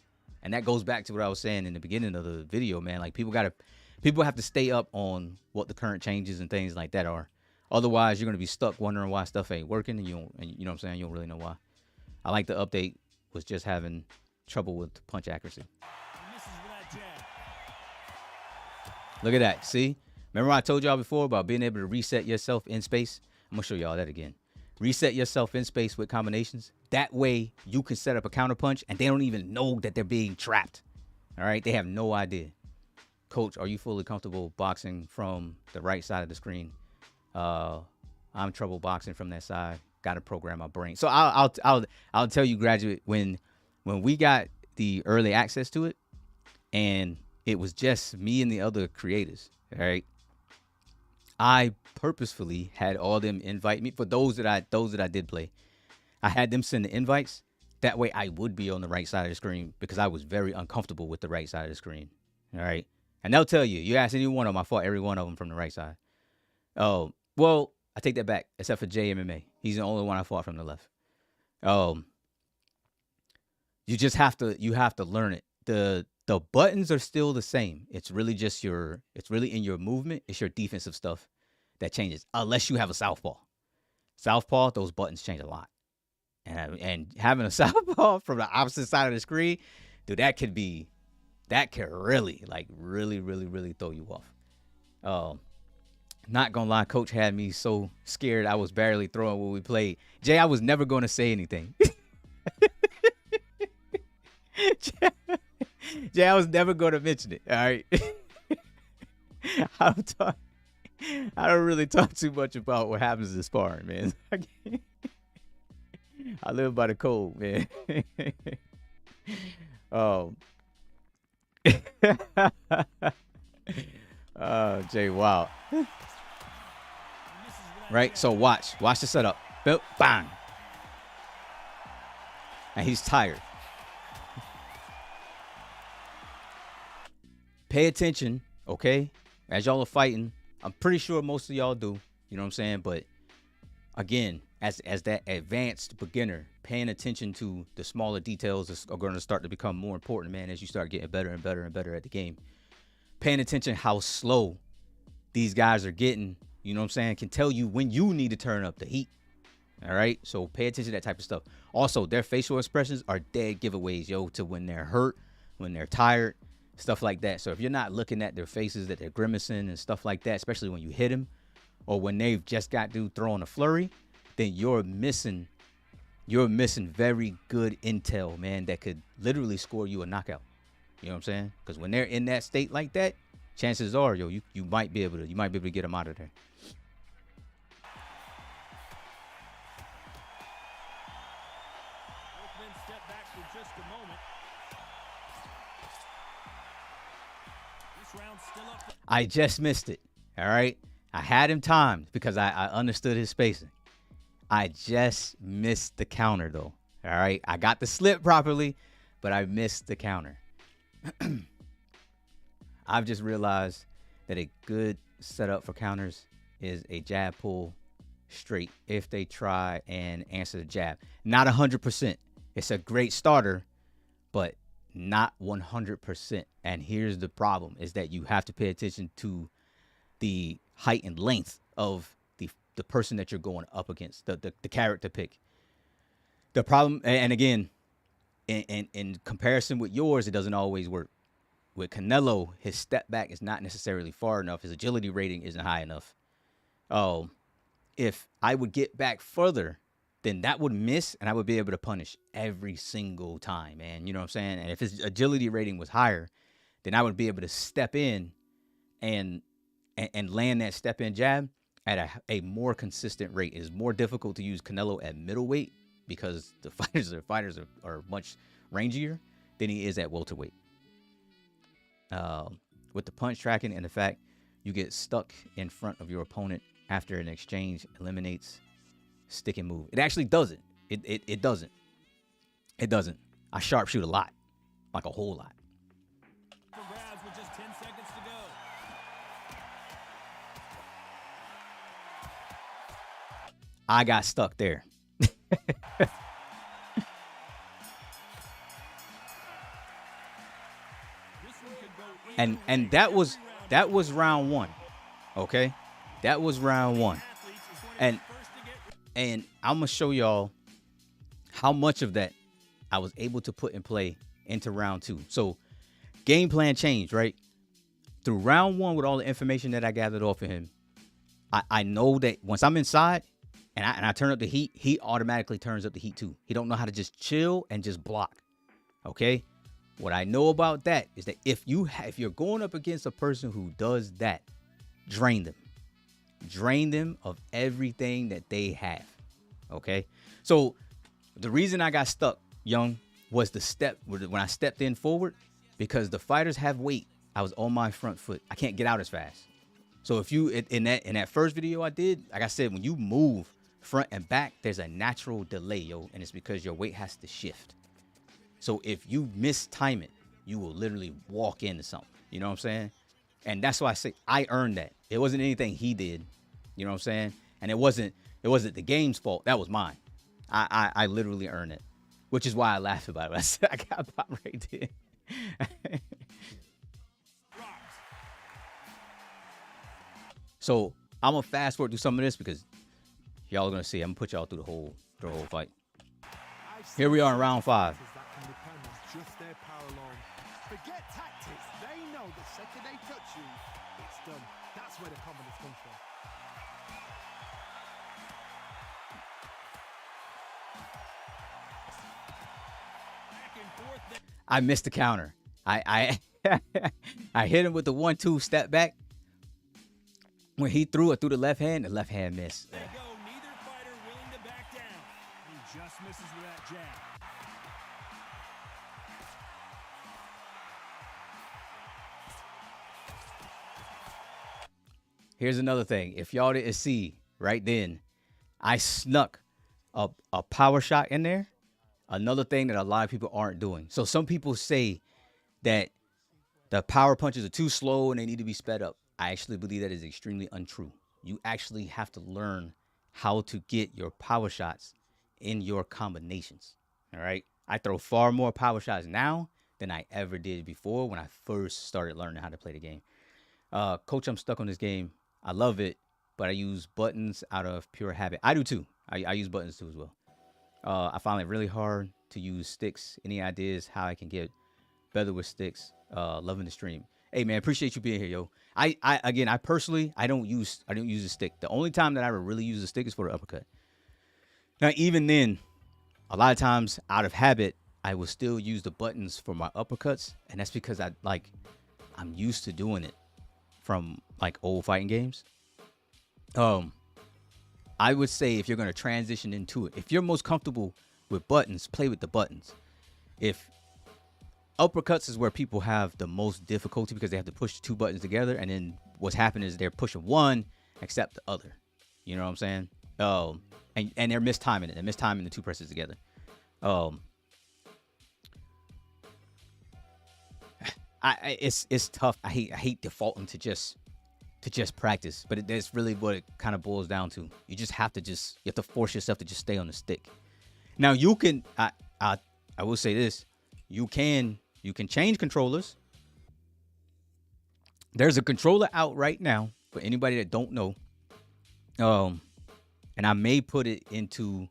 And that goes back to what I was saying in the beginning of the video, man. Like, people have to stay up on what the current changes and things like that are. Otherwise, you're going to be stuck wondering why stuff ain't working, and you know what I'm saying? You don't really know why. I like the update was just having trouble with punch accuracy. Look at that. See? Remember I told y'all before about being able to reset yourself in space? I'm going to show y'all that again. Reset yourself in space with combinations. That way you can set up a counter punch and they don't even know that they're being trapped. All right? They have no idea. Coach, are you fully comfortable boxing from the right side of the screen? I'm trouble boxing from that side. Got to program my brain. So I'll tell you, graduate, when we got the early access to it, and it was just me and the other creators. All right, I purposefully had all them invite me for those that I did play. I had them send the invites. That way, I would be on the right side of the screen because I was very uncomfortable with the right side of the screen. All right, and they'll tell you. You ask any one of them, I fought every one of them from the right side. Oh, well, I take that back, except for JMMA. He's the only one I fought from the left. You just have to learn it. The buttons are still the same. It's really in your movement. It's your defensive stuff that changes, unless you have a southpaw. Southpaw, those buttons change a lot. And having a southpaw from the opposite side of the screen, dude, that can really, really throw you off. Not gonna lie, coach had me so scared I was barely throwing when we played. Jay, I was never gonna say anything. Jay, I was never gonna mention it. All right. I don't really talk too much about what happens in sparring, man. I live by the code, man. Jay, wow. Right? So watch the setup. Bang. And he's tired. Pay attention, okay? As y'all are fighting, I'm pretty sure most of y'all do. You know what I'm saying? But again, as that advanced beginner, paying attention to the smaller details are going to start to become more important, man, as you start getting better and better and better at the game. Paying attention how slow these guys are getting, you know what I'm saying, can tell you when you need to turn up the heat. All right? So pay attention to that type of stuff. Also, their facial expressions are dead giveaways, yo, to when they're hurt, when they're tired, stuff like that. So if you're not looking at their faces, that they're grimacing and stuff like that, especially when you hit them or when they've just got through throwing a flurry, then you're missing very good intel, man, that could literally score you a knockout. You know what I'm saying? Because when they're in that state like that, chances are, yo, you might be able to get them out of there. Both men step back for just a moment. I just missed it. All right. I had him timed because I understood his spacing. I just missed the counter, though. All right. I got the slip properly, but I missed the counter. I've just realized that a good setup for counters is a jab pull straight if they try and answer the jab. Not 100%. It's a great starter, but not 100%. And here's the problem is that you have to pay attention to the height and length of the person that you're going up against, the character pick. The problem, and again, in comparison with yours, it doesn't always work. With Canelo, his step back is not necessarily far enough. His agility rating isn't high enough. If I would get back further, then that would miss, and I would be able to punish every single time, man. You know what I'm saying? And if his agility rating was higher, then I would be able to step in and land that step in jab at a more consistent rate. It is more difficult to use Canelo at middleweight because the fighters are much rangier than he is at welterweight. With the punch tracking and the fact you get stuck in front of your opponent after an exchange eliminates stick and move. It actually doesn't. It doesn't. It doesn't. I sharpshoot a lot, like a whole lot. For grabs with just 10 seconds to go. I got stuck there. And that was round one. Okay? That was round one. And I'm going to show y'all how much of that I was able to put in play into round two. So game plan changed, right? Through round one, with all the information that I gathered off of him, I know that once I'm inside and I turn up the heat, he automatically turns up the heat too. He don't know how to just chill and just block. Okay? What I know about that is that if you're going up against a person who does that, drain them. Drain them of everything that they have. Okay? So the reason I got stuck, Young, was the step when I stepped in forward, because the fighters have weight. I was on my front foot. I can't get out as fast. So if you in that first video I did, like I said, when you move front and back, there's a natural delay, yo, and it's because your weight has to shift. So if you mistime it, you will literally walk into something. You know what I'm saying? And that's why I say I earned that. It wasn't anything he did. You know what I'm saying? And it wasn't the game's fault. That was mine. I literally earned it, which is why I laughed about it. I said I got popped right there. So I'm gonna fast forward through some of this because y'all are gonna see. I'm gonna put y'all through the whole fight. Here we are in round 5. Just their power alone. Forget tactics. They know the second they touch you, it's done. That's where the confidence comes from. Back and forth. I missed the counter. I hit him with the 1-2 step back. When he threw it through the left hand missed. They go. Neither fighter willing to back down. He just misses with that jab. Here's another thing. If y'all didn't see right then, I snuck a power shot in there. Another thing that a lot of people aren't doing. So some people say that the power punches are too slow and they need to be sped up. I actually believe that is extremely untrue. You actually have to learn how to get your power shots in your combinations. All right. I throw far more power shots now than I ever did before when I first started learning how to play the game. Coach, I'm stuck on this game. I love it, but I use buttons out of pure habit. I do too. I use buttons too as well. I find it really hard to use sticks. Any ideas how I can get better with sticks? Loving the stream. Hey man, appreciate you being here, yo. I personally don't use a stick. The only time that I would really use a stick is for the uppercut. Now, even then, a lot of times out of habit, I will still use the buttons for my uppercuts, and that's because I'm used to doing it from like old fighting games. I would say if you're going to transition into it, if you're most comfortable with buttons, play with the buttons. If uppercuts is where people have the most difficulty because they have to push the two buttons together, and then what's happening is they're pushing one except the other. You know what I'm saying? And they're mistiming it. They're mistiming the two presses together. It's tough. I hate defaulting to just practice, but that's really what it kind of boils down to. You just have to you have to force yourself to just stay on the stick. Now you can I will say this, you can change controllers. There's a controller out right now for anybody that don't know. And I may put it into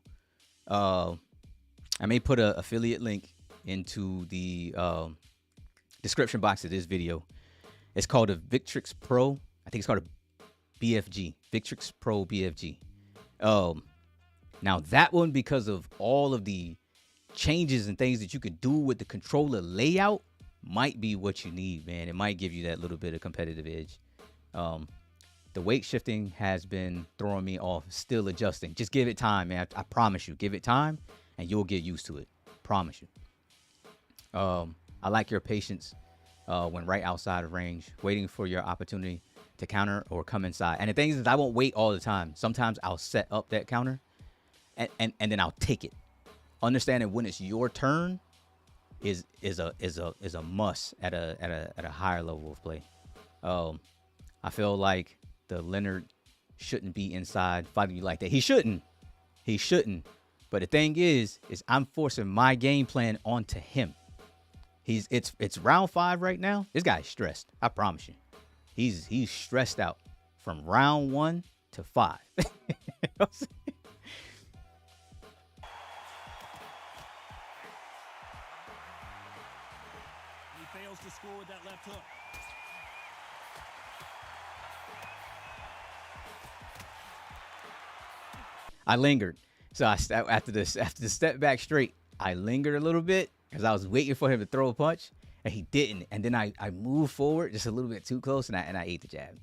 I may put an affiliate link into the description box of this video. It's called a Victrix Pro. I think it's called a BFG, Victrix Pro BFG. Now that one, because of all of the changes and things that you could do with the controller layout, might be what you need, man. It might give you that little bit of competitive edge. The weight shifting has been throwing me off, still adjusting. Just give it time, man. I promise you, give it time and you'll get used to it. Promise you. I like your patience when right outside of range, waiting for your opportunity to counter or come inside. And the thing is, I won't wait all the time. Sometimes I'll set up that counter and then I'll take it. Understanding when it's your turn is a must at a higher level of play. I feel like the Leonard shouldn't be inside fighting you like that. He shouldn't. But the thing is I'm forcing my game plan onto him. It's round 5 right now. This guy's stressed. I promise you. He's stressed out from round 1 to 5. He fails to score with that left hook. I lingered. So after the step back straight, I lingered a little bit because I was waiting for him to throw a punch, and he didn't. And then I moved forward just a little bit too close, and I ate the jab.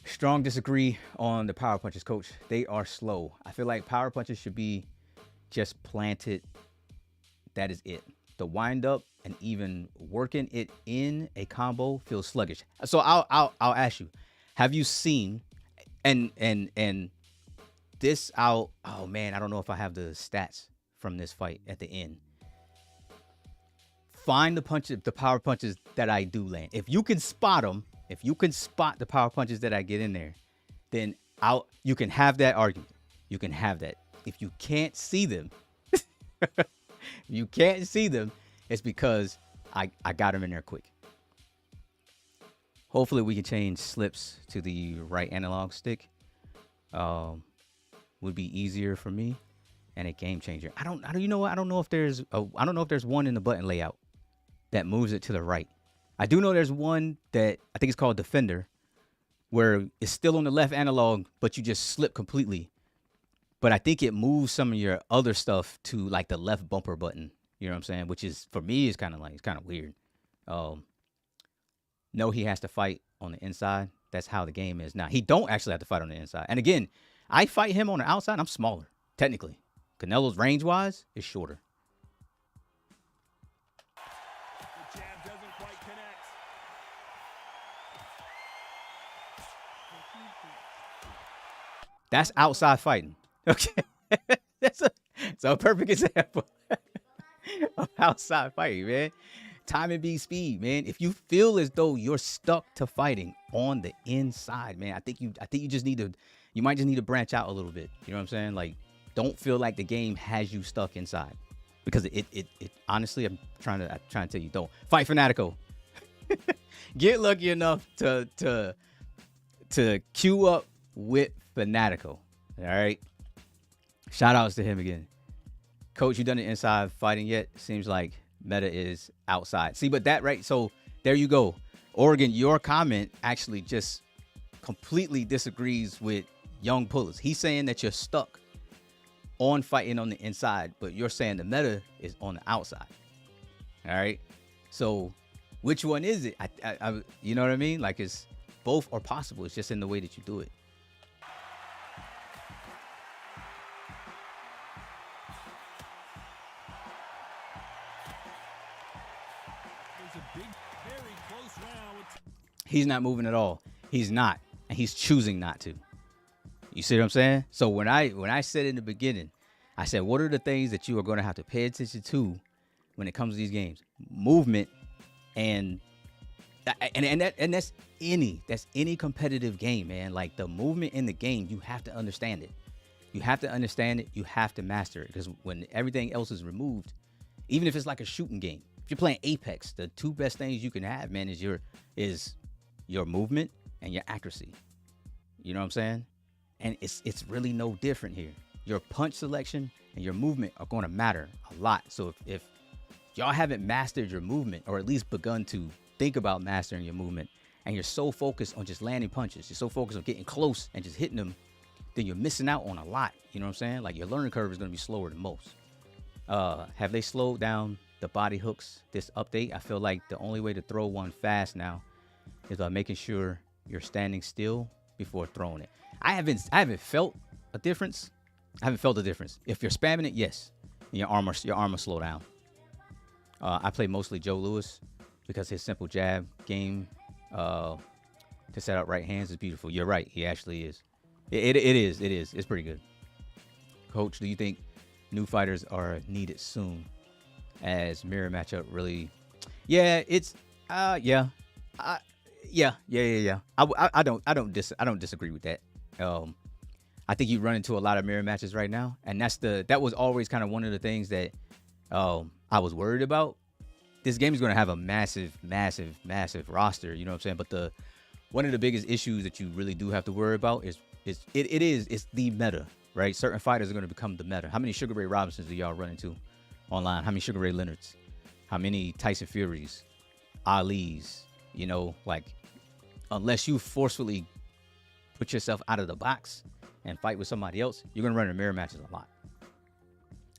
Strong disagree on the power punches, coach. They are slow. I feel like power punches should be just planted. That is it. The wind up and even working it in a combo feels sluggish. So I'll ask you, have you seen and this out? Oh man, I don't know if I have the stats from this fight at the end. Find the power punches that I do land. If you can spot them, if you can spot the power punches that I get in there, then you can have that argument. You can have that. If you can't see them, it's because I got them in there quick. Hopefully we can change slips to the right analog stick. Would be easier for me and a game changer. I don't know if there's one in the button layout that moves it to the right. I do know there's one that I think it's called Defender, where it's still on the left analog, but you just slip completely. But I think it moves some of your other stuff to like the left bumper button. You know what I'm saying? Which is, for me, it's kind of weird. No, he has to fight on the inside. That's how the game is now. He don't actually have to fight on the inside. And again, I fight him on the outside. I'm smaller, technically. Canelo's range-wise is shorter. The jab doesn't quite connect. That's outside fighting. Okay. That's a perfect example of outside fighting, man. Time and beat speed, man. If you feel as though you're stuck to fighting on the inside, man, I think you just need to, you might just need to branch out a little bit. You know what I'm saying? Like, don't feel like the game has you stuck inside, because it honestly, I'm trying to tell you, don't fight Fanatico. Get lucky enough to queue up with Fanatico. All right. Shout outs to him again. Coach, you done the inside fighting yet? Seems like meta is outside. See, but that, right? So there you go. Oregon, your comment actually just completely disagrees with Young Pullers. He's saying that you're stuck on fighting on the inside, but you're saying the meta is on the outside. All right. So which one is it? I you know what I mean? Like, it's both are possible. It's just in the way that you do it. Big, very close round. He's not moving at all. He's not, and he's choosing not to. You see what I'm saying? So when I said in the beginning, I said, what are the things that you are going to have to pay attention to when it comes to these games? Movement and that's any competitive game, man. Like the movement in the game, you have to understand it. You have to understand it. You have to master it, because when everything else is removed, even if it's like a shooting game, if you're playing Apex, the two best things you can have, man, is your movement and your accuracy. You know what I'm saying? And it's really no different here. Your punch selection and your movement are going to matter a lot. So if y'all haven't mastered your movement, or at least begun to think about mastering your movement, and you're so focused on just landing punches, you're so focused on getting close and just hitting them, then you're missing out on a lot. You know what I'm saying? Like your learning curve is going to be slower than most. Have they slowed down the body hooks this update? I feel like the only way to throw one fast now is by making sure you're standing still before throwing it. I haven't felt a difference. I haven't felt a difference. If you're spamming it, yes, your arm will slow down. I play mostly Joe Louis because his simple jab game to set up right hands is beautiful. You're right. He actually is. It is. It's pretty good. Coach, do you think new fighters are needed soon as mirror matchup really? Yeah, it's yeah. Yeah. I don't disagree with that. I think you run into a lot of mirror matches right now, and that was always kind of one of the things that I was worried about. This game is going to have a massive roster, you know what I'm saying? But one of the biggest issues that you really do have to worry about is it's the meta, right? Certain fighters are going to become the meta. How many Sugar Ray Robinsons do y'all run into online? How many Sugar Ray Leonards? How many Tyson Furies, Ali's? You know, like, unless you forcefully put yourself out of the box and fight with somebody else, you're going to run into mirror matches a lot.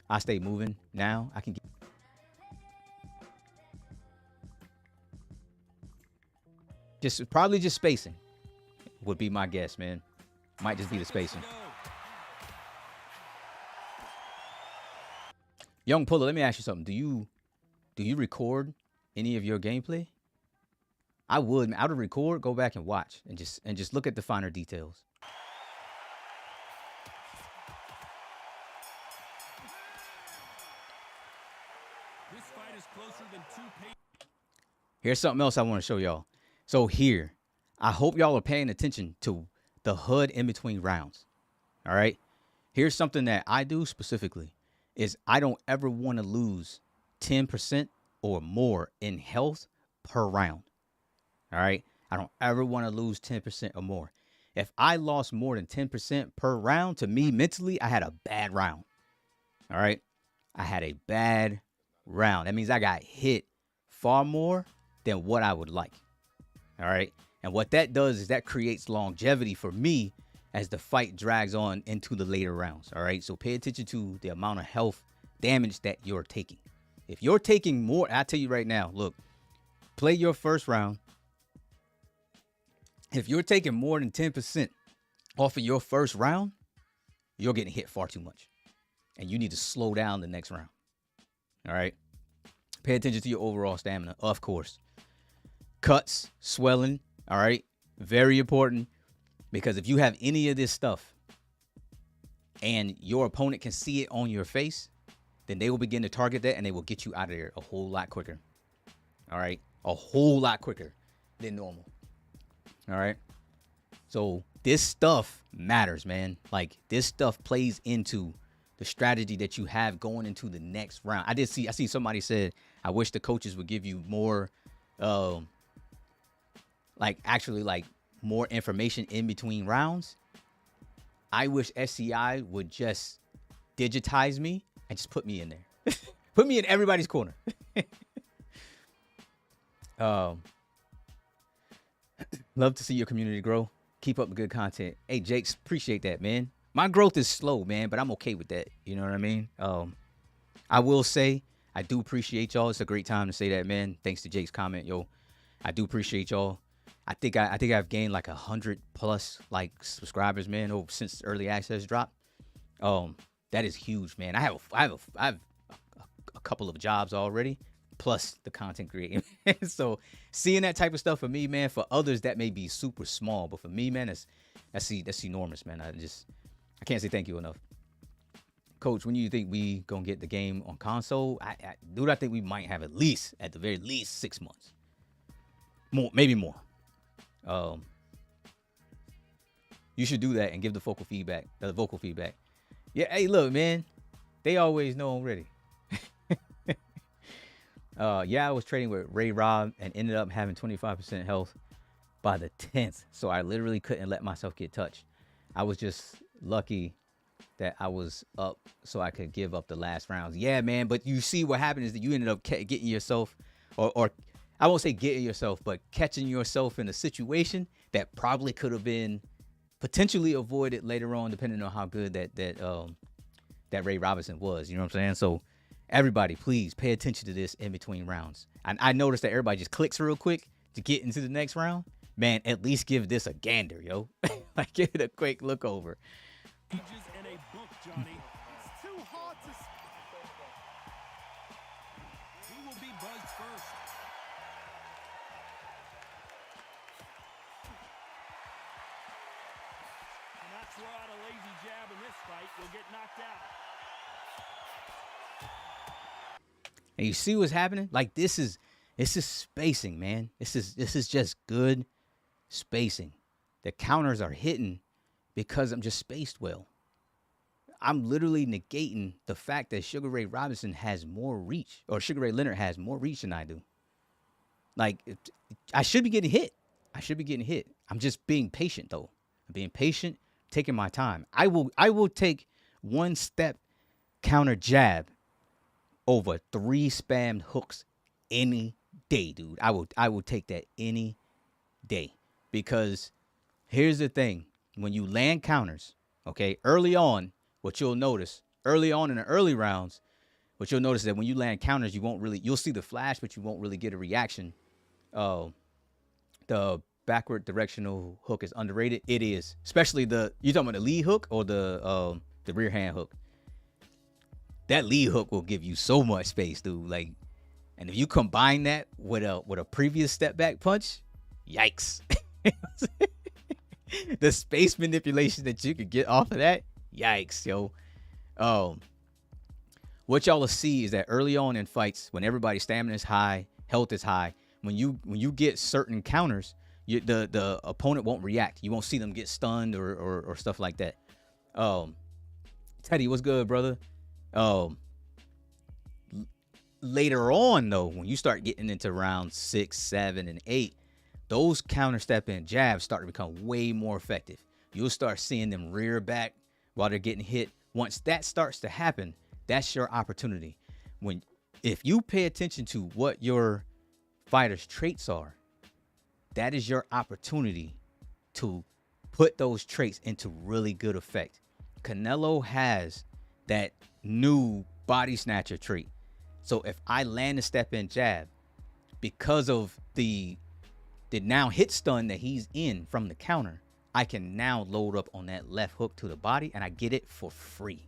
I stay moving now. I can get probably just spacing would be my guess, man. Might just be the spacing. Young Puller, let me ask you something. Do you record any of your gameplay? I would. Man. I would record, go back and watch, and just look at the finer details. This fight is closer than Here's something else I want to show y'all. So here, I hope y'all are paying attention to the HUD in between rounds. All right. Here's something that I do specifically is I don't ever want to lose 10% or more in health per round. All right. I don't ever want to lose 10% or more. If I lost more than 10% per round, to me mentally, I had a bad round. All right. I had a bad round. That means I got hit far more than what I would like. All right. And what that does is that creates longevity for me as the fight drags on into the later rounds. All right. So pay attention to the amount of health damage that you're taking. If you're taking more, I tell you right now, look, play your first round. If you're taking more than 10% off of your first round, you're getting hit far too much. And you need to slow down the next round. All right. Pay attention to your overall stamina, of course. Cuts, swelling, all right? Very important, because if you have any of this stuff and your opponent can see it on your face, then they will begin to target that and they will get you out of there a whole lot quicker. All right? A whole lot quicker than normal. All right? So this stuff matters, man. Like, this stuff plays into the strategy that you have going into the next round. I see somebody said, I wish the coaches would give you more more information in between rounds. I wish SCI would just digitize me and just put me in there. Put me in everybody's corner. Love to see your community grow. Keep up the good content. Hey, Jakes, appreciate that, man. My growth is slow, man, but I'm okay with that. You know what I mean? I will say, I do appreciate y'all. It's a great time to say that, man. Thanks to Jake's comment, yo. I do appreciate y'all. I think I've gained like 100+ like subscribers, man, since early access dropped. That is huge, man. I have a couple of jobs already, plus the content creating. So seeing that type of stuff for me, man, for others that may be super small, but for me, man, that's enormous, man. I can't say thank you enough. Coach, when you think we gonna get the game on console? Dude, I think we might have at the very least 6 months, more, maybe more. You should do that and give the vocal feedback. Yeah, hey, look, man, they always know I'm ready. Yeah, I was trading with Ray Rob and ended up having 25% health by the 10th, so I literally couldn't let myself get touched. I was just lucky that I was up so I could give up the last rounds. Yeah, man, but you see what happened is that you ended up getting yourself, or I won't say getting yourself, but catching yourself in a situation that probably could have been potentially avoided later on, depending on how good that Ray Robinson was. You know what I'm saying? So everybody, please pay attention to this in between rounds. And I noticed that everybody just clicks real quick to get into the next round. Man, at least give this a gander, yo. Like, give it a quick look over. Pages in a book, Johnny. It's too hard to. He will be buzzed first. Do not throw out a lazy jab in this fight. You'll get knocked out. And you see what's happening? Like, this is spacing, man. This is just good spacing. The counters are hitting because I'm just spaced well. I'm literally negating the fact that Sugar Ray Robinson has more reach, or Sugar Ray Leonard has more reach than I do. Like, I should be getting hit. I'm just being patient, though. I'm being patient, taking my time. I will take one step counter jab over 3 spammed hooks any day, dude. I will take that any day, because here's the thing. When you land counters, okay, early on, what you'll notice, early on in the early rounds, what you'll notice is that when you land counters, you'll see the flash, but you won't really get a reaction. The backward directional hook is underrated. It is, especially you talking about the lead hook or the rear hand hook. That lead hook will give you so much space, dude. Like, and if you combine that with a previous step back punch, yikes. The space manipulation that you could get off of that, yikes, yo. What y'all will see is that early on in fights, when everybody's stamina is high, health is high, when you get certain counters, the opponent won't react. You won't see them get stunned or stuff like that. Teddy, what's good, brother? Later on, though, when you start getting into rounds 6, 7, and 8, those counter step in jabs start to become way more effective. You'll start seeing them rear back while they're getting hit. Once that starts to happen, that's your opportunity. If you pay attention to what your fighter's traits are, that is your opportunity to put those traits into really good effect. Canelo has that new body snatcher trait. So if I land a step in jab, because of the now hit stun that he's in from the counter, I can now load up on that left hook to the body, and I get it for free.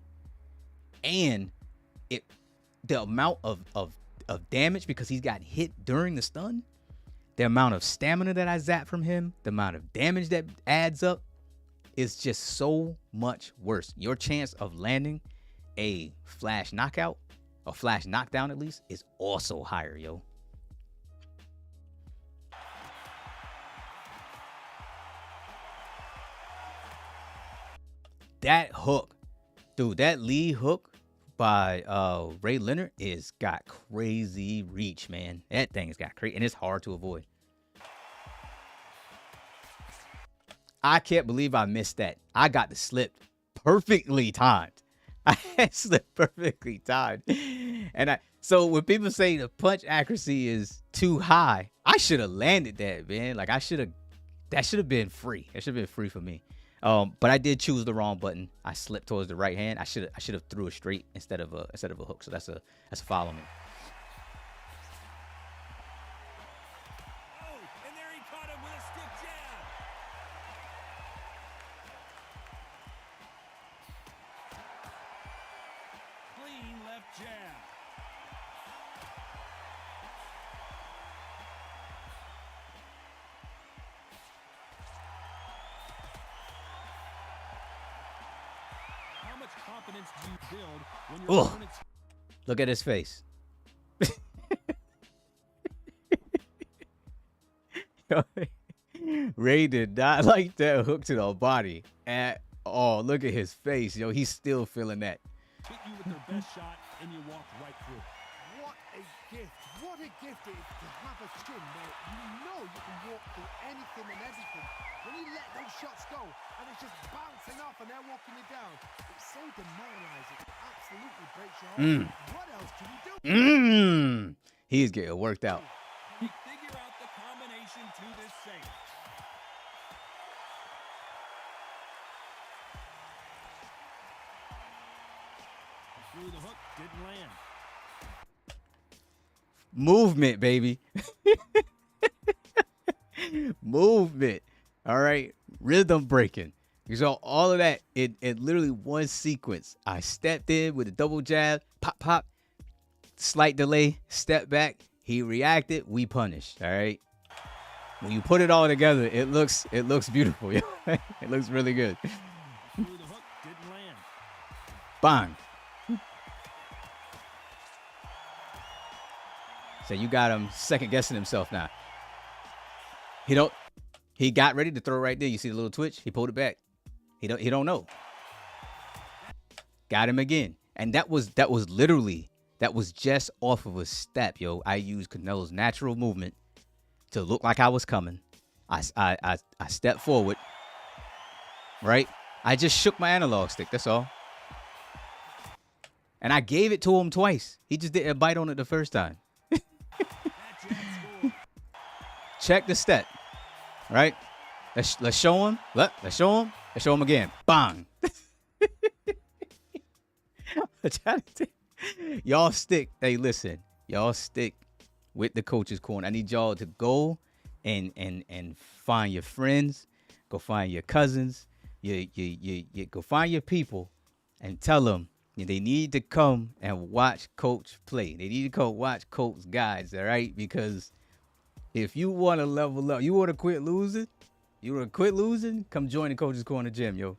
And the amount of damage, because he's got hit during the stun, the amount of stamina that I zap from him, the amount of damage that adds up is just so much worse. Your chance of landing a flash knockout, a flash knockdown at least, is also higher, yo. That hook, dude, that lead hook by Ray Leonard is got crazy reach, man. That thing has got crazy, and it's hard to avoid. I can't believe I missed that. I got the slip perfectly timed. I had slip perfectly timed. And so when people say the punch accuracy is too high, I should have landed that, man. Like, that should have been free. It should have been free for me. But I did choose the wrong button. I slipped towards the right hand. I should have threw a straight instead of a hook. So that's a foul on me. Oh, and there he caught him with a stiff jab. Clean left jab. confidence do you build when your Ugh. opponent's Look at his face. Ray did not like that hook to the body at all. Look at his face, yo. He's still feeling that. hit you with their best shot and you walk right through? What a gift. What a gift it is to have a chin where you know you can walk through anything and everything. When you let those shots go and it's just bouncing off and they're walking you down, it's so demoralizing. It absolutely breaks your heart. What else can you do? He's getting worked out. You figure out the combination to this save. Through the hook, didn't land. Movement, baby. Movement. All right. Rhythm breaking. So all of that, it literally one sequence. I stepped in with a double jab, pop, pop, slight delay, step back. He reacted. We punished. All right. When you put it all together, it looks beautiful. It looks really good. Through the hook, didn't land. Bang. So you got him second guessing himself now. He got ready to throw right there. You see the little twitch? He pulled it back. He don't know. Got him again. And that was just off of a step, yo. I used Canelo's natural movement to look like I was coming. I stepped forward. Right? I just shook my analog stick. That's all. And I gave it to him twice. He just didn't bite on it the first time. Check the step. Right? Let's show him. Let's show him. Let's show him again. Bang. Y'all stick. Hey, listen. Y'all stick with the coach's corner. I need y'all to go and find your friends. Go find your cousins. You go find your people and tell them they need to come and watch Coach play. They need to come watch Coach guides, all right? Because if you want to level up, you want to quit losing, come join the Coach's Corner gym, yo.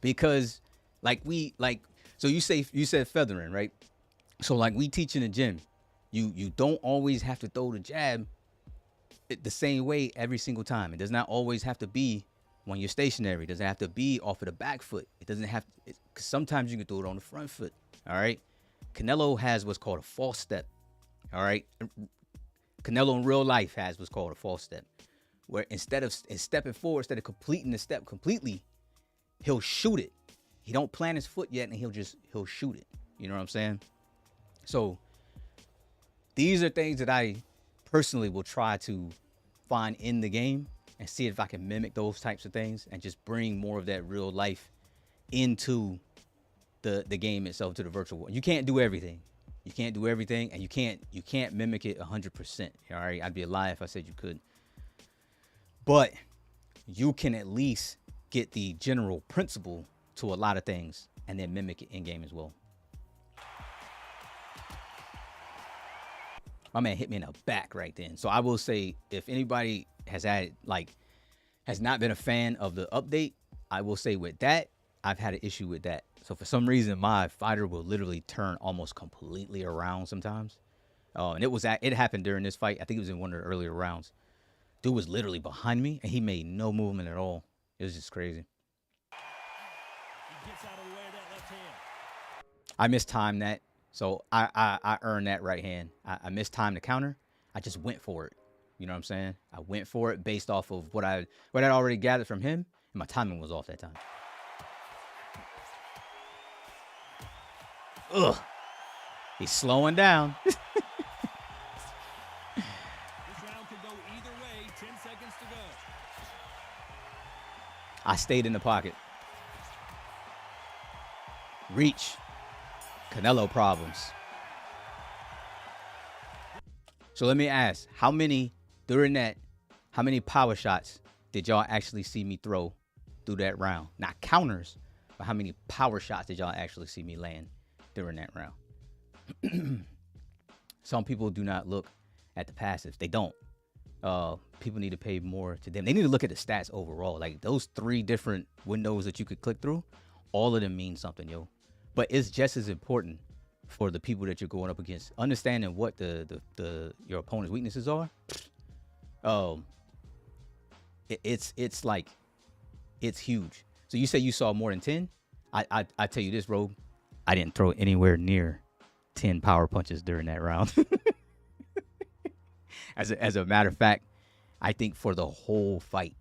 Because so you said feathering, right? So like we teach in the gym, you don't always have to throw the jab the same way every single time. It does not always have to be when you're stationary. It doesn't have to be off of the back foot. It doesn't have to, cause sometimes you can throw it on the front foot. All right. Canelo has what's called a false step. All right. Canelo in real life has what's called a false step, where instead of stepping forward, instead of completing the step completely, he'll shoot it. He don't plant his foot yet, and he'll shoot it. You know what I'm saying? So these are things that I personally will try to find in the game and see if I can mimic those types of things and just bring more of that real life into the game itself, to the virtual world. You can't do everything. You can't do everything, and you can't mimic it 100%. All right, I'd be a lie if I said you could. But you can at least get the general principle to a lot of things and then mimic it in game as well. My man hit me in the back right then. So I will say, if anybody has not been a fan of the update, I will say with that, I've had an issue with that. So for some reason, my fighter will literally turn almost completely around sometimes. And it happened during this fight. I think it was in one of the earlier rounds. Dude was literally behind me, and he made no movement at all. It was just crazy. He gets out of the way of that left hand. I mistimed that, so I earned that right hand. I mistimed the counter. I just went for it. You know what I'm saying? I went for it based off of what I'd already gathered from him, and my timing was off that time. Ugh. He's slowing down. This round could go either way. 10 seconds to go. I stayed in the pocket. Reach. Canelo problems. So let me ask, how many power shots did y'all actually see me throw through that round? Not counters, but how many power shots did y'all actually see me land during that round? Some people do not look at the passives. They don't. People need to pay more to them. They need to look at the stats overall. Like those 3 different windows that you could click through, all of them mean something, yo. But it's just as important for the people that you're going up against, understanding what your opponent's weaknesses are. It's like, it's huge. So you say you saw more than 10. I tell you this, Rogue, I didn't throw anywhere near 10 power punches during that round. As a matter of fact, I think for the whole fight,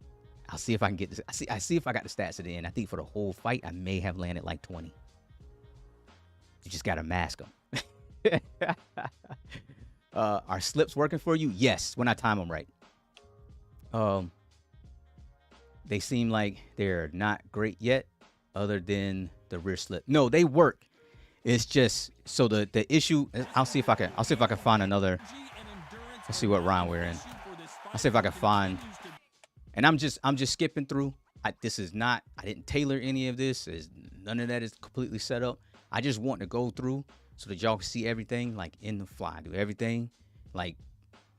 I'll see if I can get this. I see if I got the stats at the end. I think for the whole fight, I may have landed like 20. You just gotta mask them. Are slips working for you? Yes, when I time them right. They seem like they're not great yet, other than the rear slip. No, they work. It's just so the issue. I'll see if I can find another. Let's see what round we're in. I'll see if I can find. And I'm just skipping through. I didn't tailor any of this. None of that is completely set up. I just want to go through so that y'all can see everything like in the fly. Do everything like,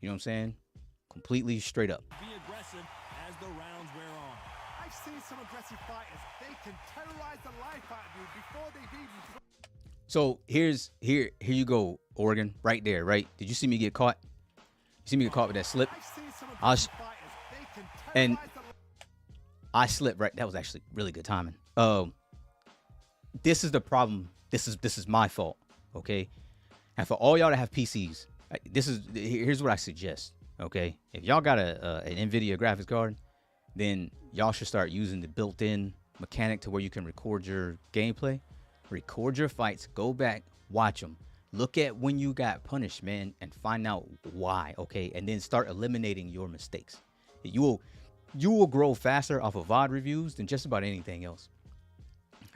you know what I'm saying? Completely straight up. Be aggressive as the rounds wear on. I've seen some aggressive fighters. They can terrorize the life out of you before they've even. So here you go, Oregon, right there, right? Did you see me get caught? You see me get caught with that slip? And I slipped right. That was actually really good timing. This is the problem. This is my fault. Okay. And for all y'all that have PCs, here's what I suggest. Okay. If y'all got an NVIDIA graphics card, then y'all should start using the built-in mechanic to where you can record your gameplay, record your fights, go back, watch them. Look at when you got punished, man, and find out why, okay? And then start eliminating your mistakes. You will grow faster off of VOD reviews than just about anything else.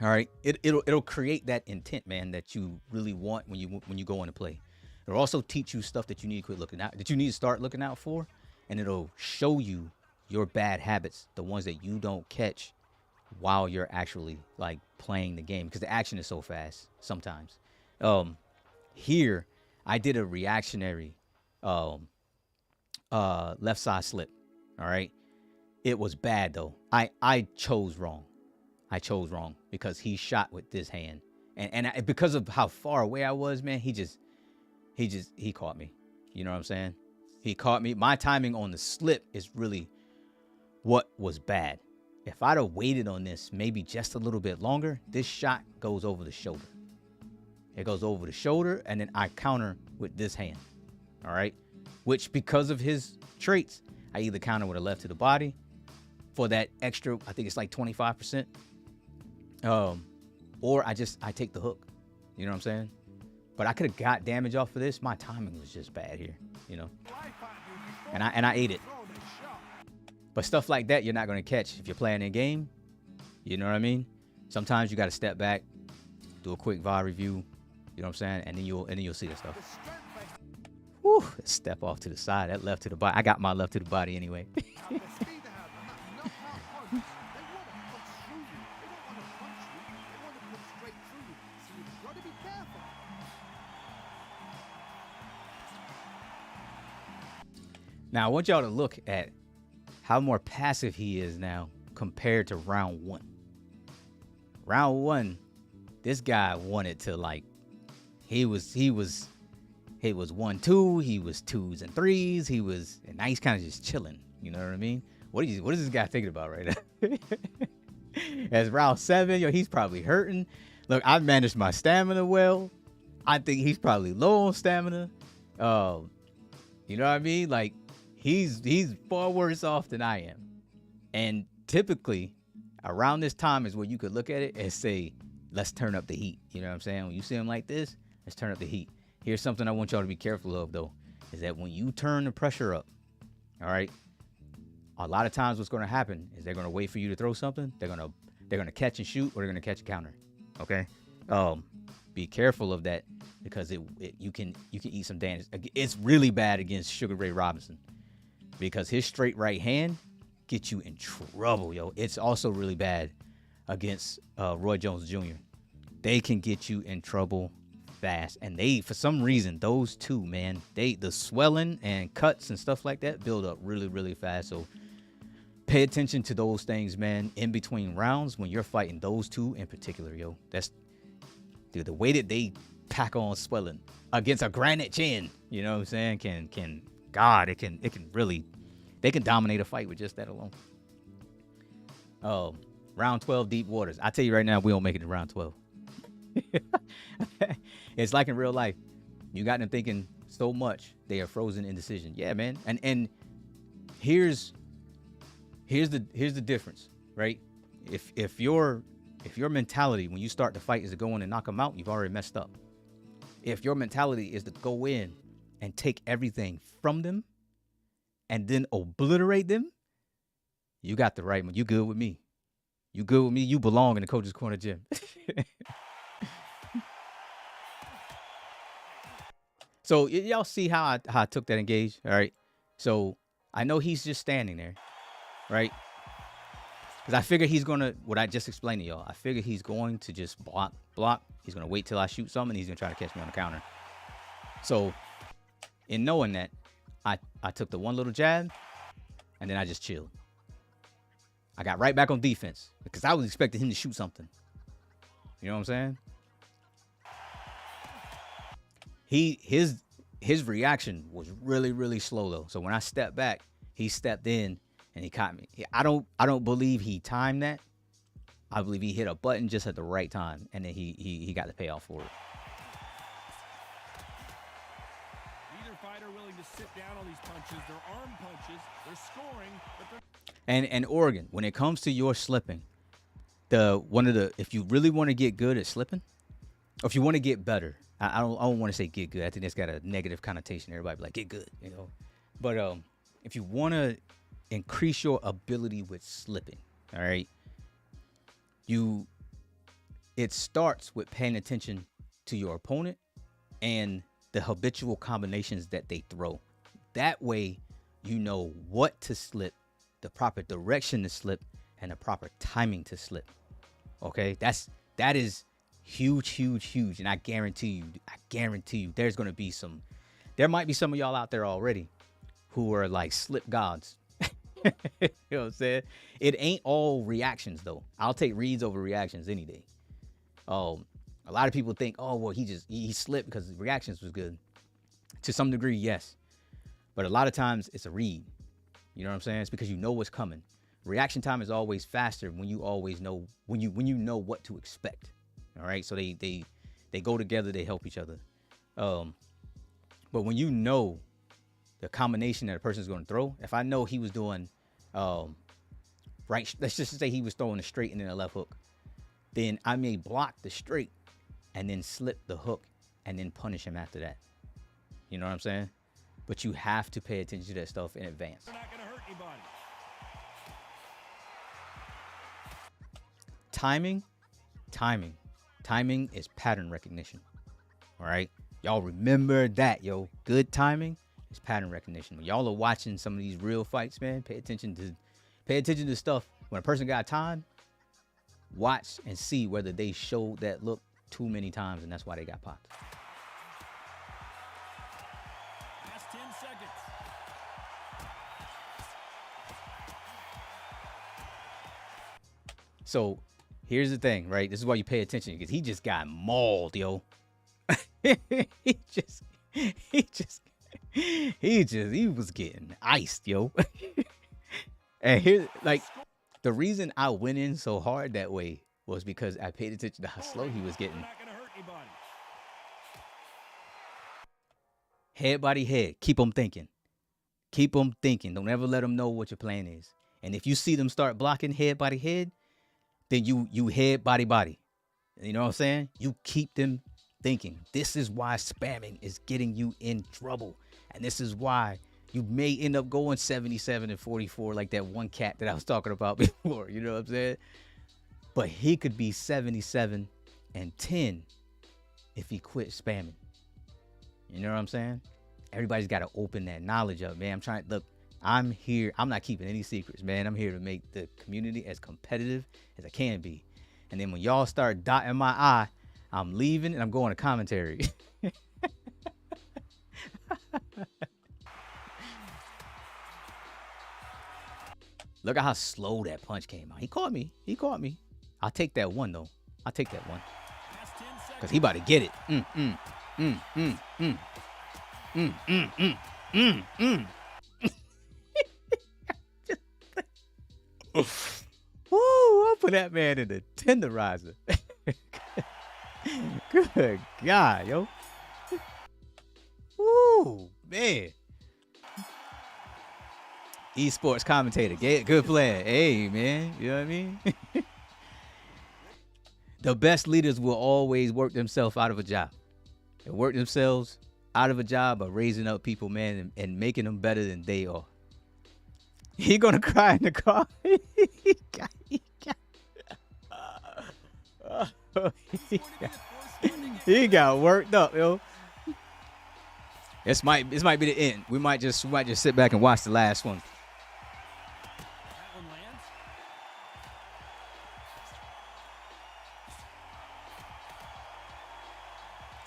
All right? It'll create that intent, man, that you really want when you go into play. It'll also teach you stuff that you need to quit looking out, that you need to start looking out for, and it'll show you your bad habits, the ones that you don't catch while you're actually like playing the game, because the action is so fast sometimes. Here I did a reactionary left side slip. All right, it was bad though. I chose wrong. I chose wrong because he shot with this hand, and because of how far away I was, man, he caught me. You know what I'm saying? He caught me. My timing on the slip is really what was bad. If I'd have waited on this maybe just a little bit longer, this shot goes over the shoulder. It goes over the shoulder, and then I counter with this hand. All right? Which, because of his traits, I either counter with a left to the body for that extra, I think it's like 25%. Or I take the hook. You know what I'm saying? But I could have got damage off of this. My timing was just bad here, you know? And I ate it. But stuff like that, you're not going to catch if you're playing in game. You know what I mean? Sometimes you got to step back, do a quick VOD review. You know what I'm saying? And then you'll see the stuff. Whew, step off to the side. That left to the body. I got my left to the body anyway. Now, I want y'all to look at how more passive he is now compared to round one. Round one, this guy wanted to like, he was 1-2, he was 2s and 3s, and now he's kind of just chilling. You know what I mean? What is this guy thinking about right now? As round 7, yo, he's probably hurting. Look, I've managed my stamina well. I think he's probably low on stamina. You know what I mean? Like, he's far worse off than I am. And typically, around this time is where you could look at it and say, let's turn up the heat. You know what I'm saying? When you see him like this, let's turn up the heat. Here's something I want y'all to be careful of, though, is that when you turn the pressure up, all right, a lot of times what's going to happen is they're going to wait for you to throw something. They're going to catch and shoot, or they're going to catch a counter. Okay? Be careful of that, because you can eat some damage. It's really bad against Sugar Ray Robinson, because his straight right hand gets you in trouble, yo. It's also really bad against Roy Jones Jr. They can get you in trouble fast. And they, for some reason, those two, man, the swelling and cuts and stuff like that build up really, really fast. So pay attention to those things, man, in between rounds when you're fighting those two in particular, yo. That's, dude, the way that they pack on swelling against a granite chin, you know what I'm saying? God, it can really, they can dominate a fight with just that alone. Round 12, deep waters. I tell you right now, we don't make it to round 12. It's like in real life. You got them thinking so much they are frozen in decision. Yeah, man. And here's the difference, right? If your mentality when you start the fight is to go in and knock them out, you've already messed up. If your mentality is to go in and take everything from them and then obliterate them, you got the right one. You good with me. You good with me. You belong in the Coach's Corner gym. So y'all see how I took that engage, all right? So I know he's just standing there, right? Because I figure he's going to, what I just explained to y'all, I figure he's going to just block. He's going to wait till I shoot something, and he's going to try to catch me on the counter. So in knowing that, I took the one little jab, and then I just chilled. I got right back on defense because I was expecting him to shoot something. You know what I'm saying? His reaction was really, really slow though. So when I stepped back, he stepped in and he caught me. I don't believe he timed that. I believe he hit a button just at the right time, and then he got the payoff for it. Neither fighter willing to sit down on these punches. They're arm punches. They're scoring, but they're... And Oregon, when it comes to your slipping, if you really want to get good at slipping, or if you want to get better, I don't want to say get good. I think that's got a negative connotation. Everybody be like, get good, you know. But if you want to increase your ability with slipping, all right, it starts with paying attention to your opponent and the habitual combinations that they throw. That way, you know what to slip, the proper direction to slip, and the proper timing to slip. Okay, that is huge, and I guarantee you there might be some of y'all out there already who are like slip gods. You know what I'm saying? It ain't all reactions though. I'll take reads over reactions any day. A lot of people think, oh well, he slipped because his reactions was good. To some degree, yes, but a lot of times it's a read. You know what I'm saying? It's because you know what's coming. Reaction time is always faster when you always know when you know what to expect. All right, so they go together, they help each other. But when you know the combination that a person is going to throw, if I know he was doing right, let's just say he was throwing a straight and then a left hook, then I may block the straight and then slip the hook and then punish him after that. You know what I'm saying? But you have to pay attention to that stuff in advance. They're not going to hurt anybody. Timing is pattern recognition. All right, y'all remember that, yo. Good timing is pattern recognition. When y'all are watching some of these real fights, man, pay attention to stuff. When a person got time, watch and see whether they showed that look too many times, and that's why they got popped. Last 10 seconds. So here's the thing, right? This is why you pay attention, because he just got mauled, yo. he was getting iced, yo. And here, like, the reason I went in so hard that way was because I paid attention to how slow he was getting. They're not going to hurt anybody. Head, body, head. Keep them thinking. Keep them thinking. Don't ever let them know what your plan is. And if you see them start blocking head, body, head, then you head, body, body. You know what I'm saying? You keep them thinking. This is why spamming is getting you in trouble. And this is why you may end up going 77 and 44 like that one cat that I was talking about before. You know what I'm saying? But he could be 77 and 10 if he quit spamming. You know what I'm saying? Everybody's got to open that knowledge up, man. I'm here. I'm not keeping any secrets, man. I'm here to make the community as competitive as I can be. And then when y'all start dotting my I, I'm leaving and I'm going to commentary. Look at how slow that punch came out. He caught me. He caught me. I'll take that one, though. I'll take that one. Because he about to get it. Woo, I'll put that man in the tenderizer. Good God, yo. Woo, man. Esports commentator. Good player. Hey, man. You know what I mean? The best leaders will always work themselves out of a job. They work themselves out of a job by raising up people, man, and making them better than they are. He gonna cry in the car. He got worked up, yo. This might be the end. We might just sit back and watch the last one.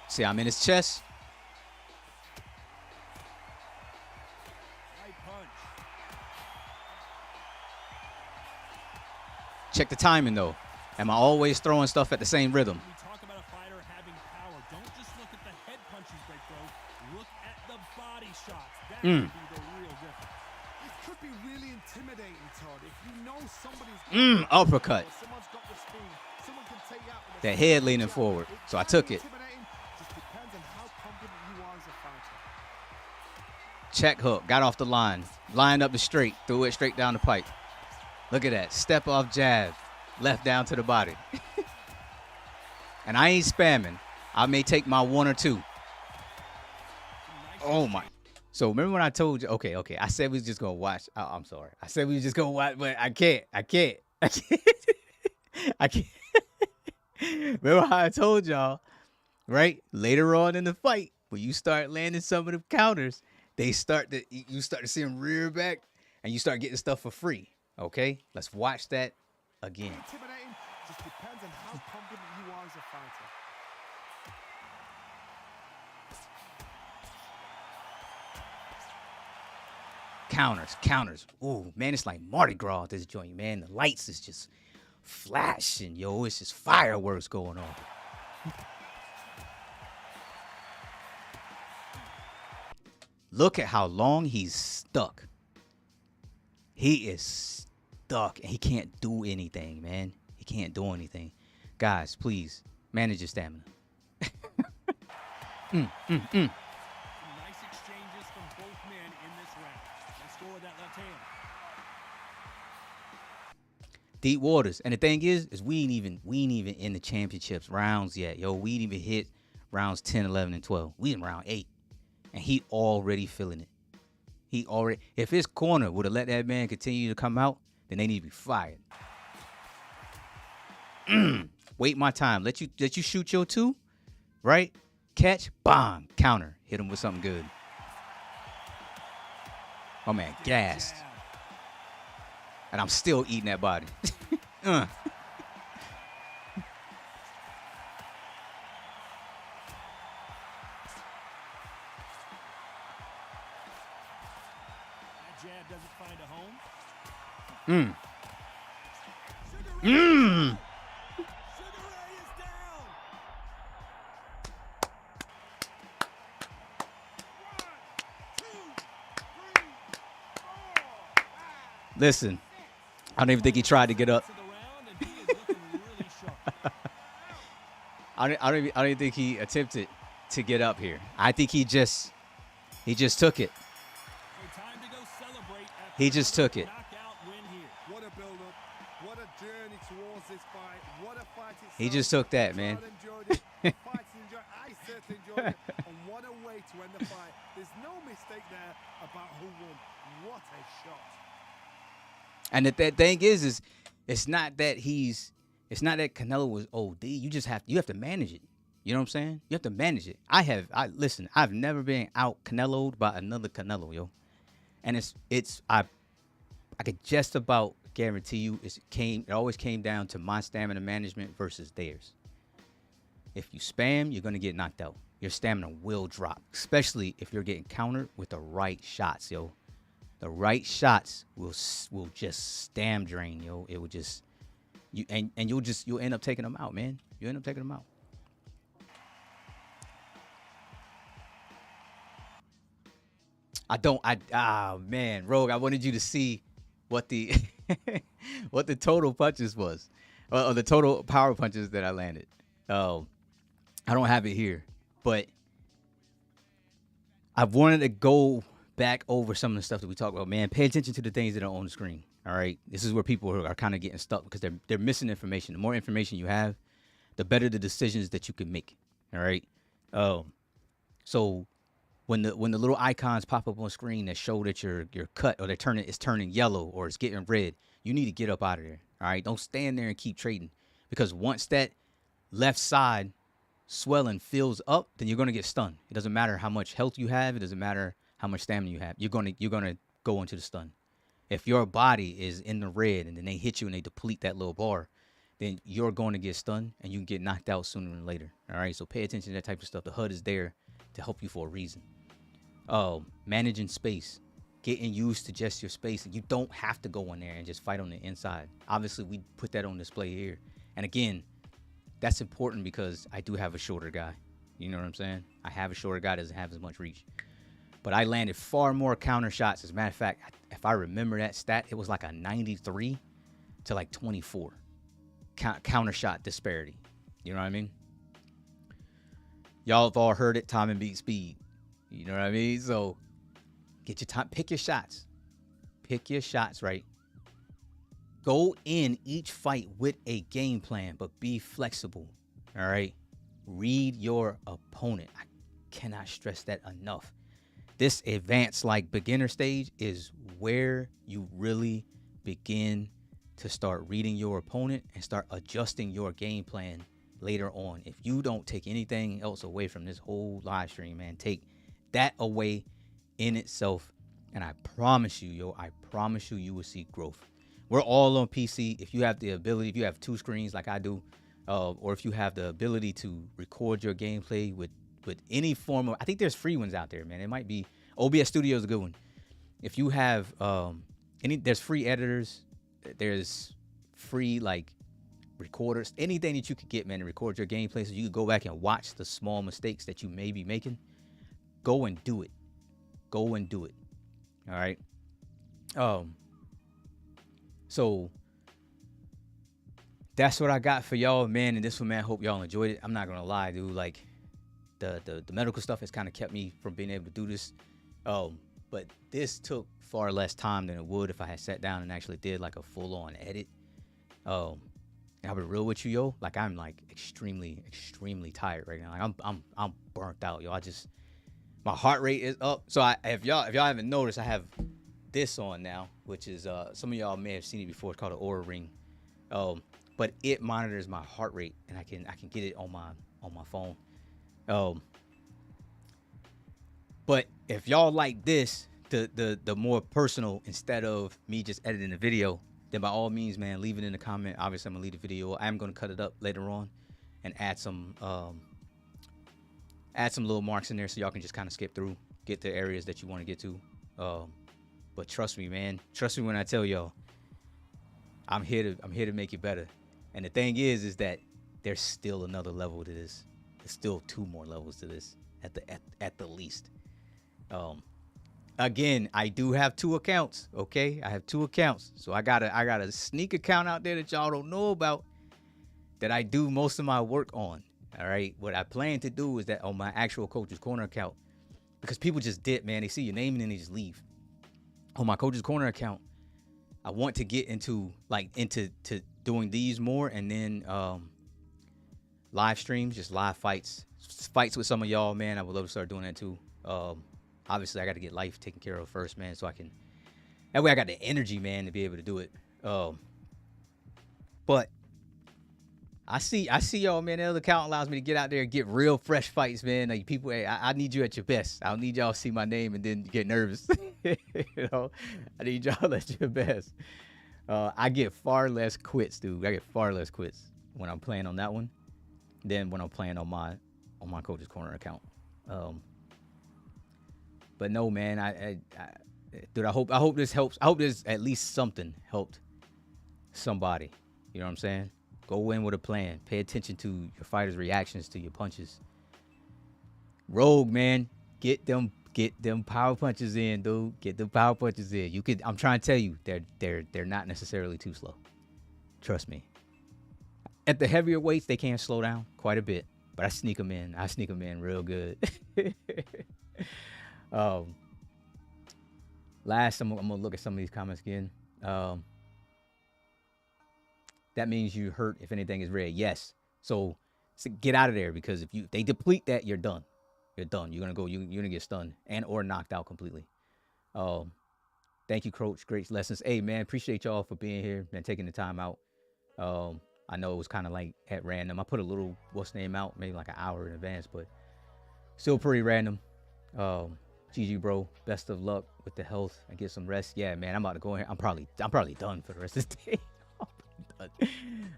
See, I'm in his chest. Check the timing, though. Am I always throwing stuff at the same rhythm? We talk about a fighter having power. Don't just look at the head punches they throw. Look at the body shots. That could be the real difference. It could be really intimidating, Todd. If you know somebody's uppercut. Someone's got the speed. Someone can take you out with That head leaning forward. So I took it. Just depends on how confident you are as a fighter. Check hook. Got off the line. Lined up the straight. Threw it straight down the pipe. Look at that. Step off jab. Left down to the body. And I ain't spamming. I may take my one or two. Oh, my. So remember when I told you, okay. I said we was just going to watch. Oh, I'm sorry. I said we was just going to watch, but I can't. I can't. Remember how I told y'all, right? Later on in the fight, when you start landing some of the counters, you start to see them rear back and you start getting stuff for free. Okay? Let's watch that again. Intimidating just depends on how confident you are as a fighter. Counters. Ooh, man, it's like Mardi Gras at this joint, man. The lights is just flashing, yo. It's just fireworks going on. Look at how long he's stuck. He is stuck, and he can't do anything, man. He can't do anything. Guys, please, manage your stamina. Nice exchanges from both men in this round. Let's go with that left hand. Deep waters. And the thing is we ain't even in the championships rounds yet. Yo, we ain't even hit rounds 10, 11, and 12. We in round 8. And he already feeling it. If his corner would have let that man continue to come out, then they need to be fired. Wait my time. Let you shoot your two, right? Catch, bomb, counter. Hit him with something good. Oh man, gassed. And I'm still eating that body. That jab doesn't find a home. Sugar Ray is down. 1, 2, 3, 4. Listen, I don't even think he tried to get up. To the round, and he is looking really sharp. I don't even think he attempted to get up here. I think he just took it. So time to go celebrate after He just took it. knockout win here. What a build-up. What a journey towards this fight. What a fight itself. He just took that, man. Todd enjoyed it. Fighters enjoyed it. I certainly enjoyed it. And what a way to end the fight. There's no mistake there about who won. What a shot. And the thing is it's not that Canelo was OD. You have to manage it. You know what I'm saying? You have to manage it. I've never been out Canelo'd by another Canelo, yo. And I could just about guarantee you it always came down to my stamina management versus theirs. If you spam, you're gonna get knocked out. Your stamina will drop, especially if you're getting countered with the right shots, yo. The right shots will just stam drain, yo. It will just you'll end up taking them out, man. You end up taking them out. Man, Rogue, I wanted you to see what the what the total punches was, or the total power punches that I landed. I don't have it here, but I wanted to go back over some of the stuff that we talked about. Man, pay attention to the things that are on the screen. All right, this is where people are kind of getting stuck because they're missing information. The more information you have, the better the decisions that you can make. All right, so when the little icons pop up on screen that show that you're cut, or it's turning yellow, or it's getting red, you need to get up out of there. All right, don't stand there and keep trading, because once that left side swelling fills up, then you're gonna get stunned. It doesn't matter how much health you have. It doesn't matter how much stamina you have. You're gonna go into the stun. If your body is in the red and then they hit you and they deplete that little bar, then you're going to get stunned and you can get knocked out sooner than later. All right, so pay attention to that type of stuff. The HUD is there to help you for a reason. Managing space, getting used to just your space, and you don't have to go in there and just fight on the inside. Obviously, we put that on display here, and again, that's important because I do have a shorter guy. You know what I'm saying? I have a shorter guy that doesn't have as much reach, but I landed far more counter shots. As a matter of fact, if I remember that stat, it was like a 93 to like 24 counter shot disparity. You know what I mean? Y'all have all heard it. Time and beat speed. You know what I mean? So get your time. Pick your shots. Pick your shots, right? Go in each fight with a game plan, but be flexible. All right? Read your opponent. I cannot stress that enough. This advanced, like, beginner stage is where you really begin to start reading your opponent and start adjusting your game plan later on. If you don't take anything else away from this whole live stream, man, take that away in itself, and I promise you, you will see growth. We're all on PC. If you have the ability, if you have two screens like I do, or if you have the ability to record your gameplay with any form of, I think there's free ones out there, man. It might be OBS Studio is a good one. If you have there's free editors, there's free like recorders, anything that you could get, man, to record your gameplay so you can go back and watch the small mistakes that you may be making. Go and do it. Go and do it. All right. So that's what I got for y'all, man. And this one, man, hope y'all enjoyed it. I'm not gonna lie, dude. Like the medical stuff has kind of kept me from being able to do this. But this took far less time than it would if I had sat down and actually did like a full-on edit. And I'll be real with you, yo. Like, I'm like extremely tired right now. Like I'm burnt out, yo. My heart rate is up. So if y'all haven't noticed, I have this on now, which is some of y'all may have seen it before. It's called an Aura Ring. But it monitors my heart rate, and I can get it on my phone. But if y'all like this, the more personal, instead of me just editing the video, then by all means, man, leave it in the comment. Obviously, I'm gonna leave the video. I'm gonna cut it up later on and add some little marks in there so y'all can just kind of skip through, get the areas that you want to get to. But trust me, man. Trust me when I tell y'all, I'm here to make it better. And the thing is that there's still another level to this. There's still 2 more levels to this at the least. Again, I do have 2 accounts. Okay, I have 2 accounts. So I got a sneak account out there that y'all don't know about that I do most of my work on. All right, what I plan to do is that on my actual Coach's Corner account, because people just dip, man. They see your name and then they just leave. On my Coach's Corner account, I want to get into doing these more, and then live streams, just live fights with some of y'all, man. I would love to start doing that too. Obviously, I got to get life taken care of first, man, so I can. That way, I got the energy, man, to be able to do it. But I see y'all, man. The other account allows me to get out there and get real fresh fights, man. Like, people, hey, I need you at your best. I don't need y'all to see my name and then get nervous. You know, I need y'all at your best. I get far less quits, dude. I get far less quits when I'm playing on that one than when I'm playing on my Coach's Corner account. But no, man, dude, I hope this helps. I hope this at least something helped somebody. You know what I'm saying? Go in with a plan. Pay attention to your fighters' reactions to your punches. Rogue, man, get them power punches in, dude. Get them power punches in. You could. I'm trying to tell you, they're not necessarily too slow. Trust me. At the heavier weights, they can slow down quite a bit, but I sneak them in. I sneak them in real good. Last, I'm gonna look at some of these comments again. That means you hurt if anything is red. Yes. So get out of there, because if they deplete that, you're done. You're done. You're gonna get stunned and or knocked out completely. Thank you, Coach. Great lessons. Hey, man, appreciate y'all for being here and taking the time out. I know it was kind of like at random. I put a little what's name out maybe like an hour in advance, but still pretty random. GG, bro. Best of luck with the health and get some rest. Yeah, man. I'm about to go in here. I'm probably done for the rest of the day.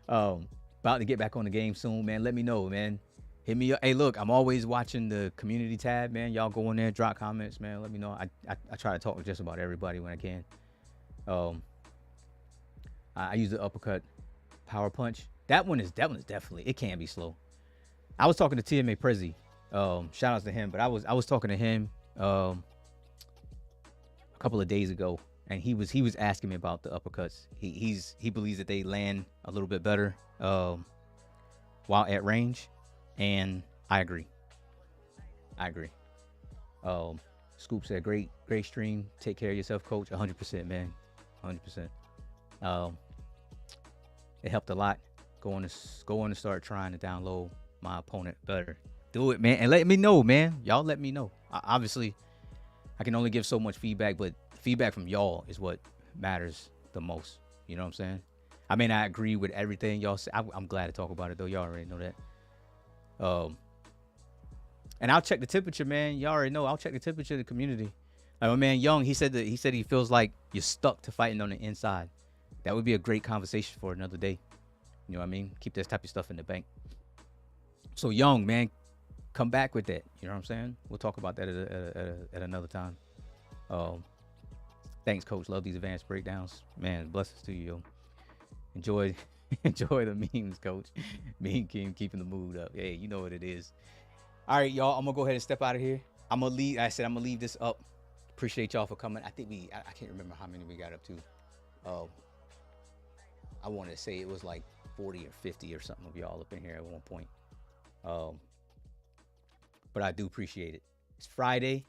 About to get back on the game soon, man. Let me know, man. Hit me up. Hey, look, I'm always watching the community tab, man. Y'all go in there, drop comments, man. Let me know. I try to talk to just about everybody when I can. I use the uppercut power punch. That one is definitely, it can be slow. I was talking to TMA Prezi. Shout outs to him, but I was talking to him a couple of days ago, and he was asking me about the uppercuts. He believes that they land a little bit better while at range, and I agree. Scoop said, great stream. Take care of yourself, Coach. 100%, man. 100%. It helped a lot. Going to start trying to download my opponent better. Do it, man, and let me know, man. Y'all let me know. Obviously, I can only give so much feedback, but feedback from y'all is what matters the most. You know what I'm saying? I may not agree with everything y'all say. I'm glad to talk about it, though. Y'all already know that. And I'll check the temperature, man. Y'all already know. I'll check the temperature of the community. Like my man Young, he said he feels like you're stuck to fighting on the inside. That would be a great conversation for another day. You know what I mean? Keep this type of stuff in the bank. So Young, man, come back with that. You know what I'm saying? We'll talk about that at another time. Thanks, Coach. Love these advanced breakdowns. Man, blessings to you, yo. Enjoy the memes, Coach. Meme King keeping the mood up. Hey, you know what it is. All right, y'all. I'm gonna go ahead and step out of here. I'm gonna leave this up. Appreciate y'all for coming. I think I can't remember how many we got up to. I wanted to say it was like 40 or 50 or something of y'all up in here at one point. But I do appreciate it. It's Friday.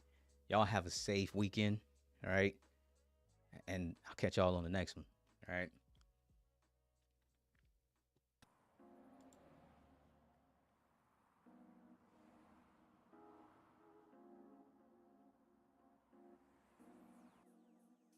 Y'all have a safe weekend. All right. And I'll catch y'all on the next one. All right.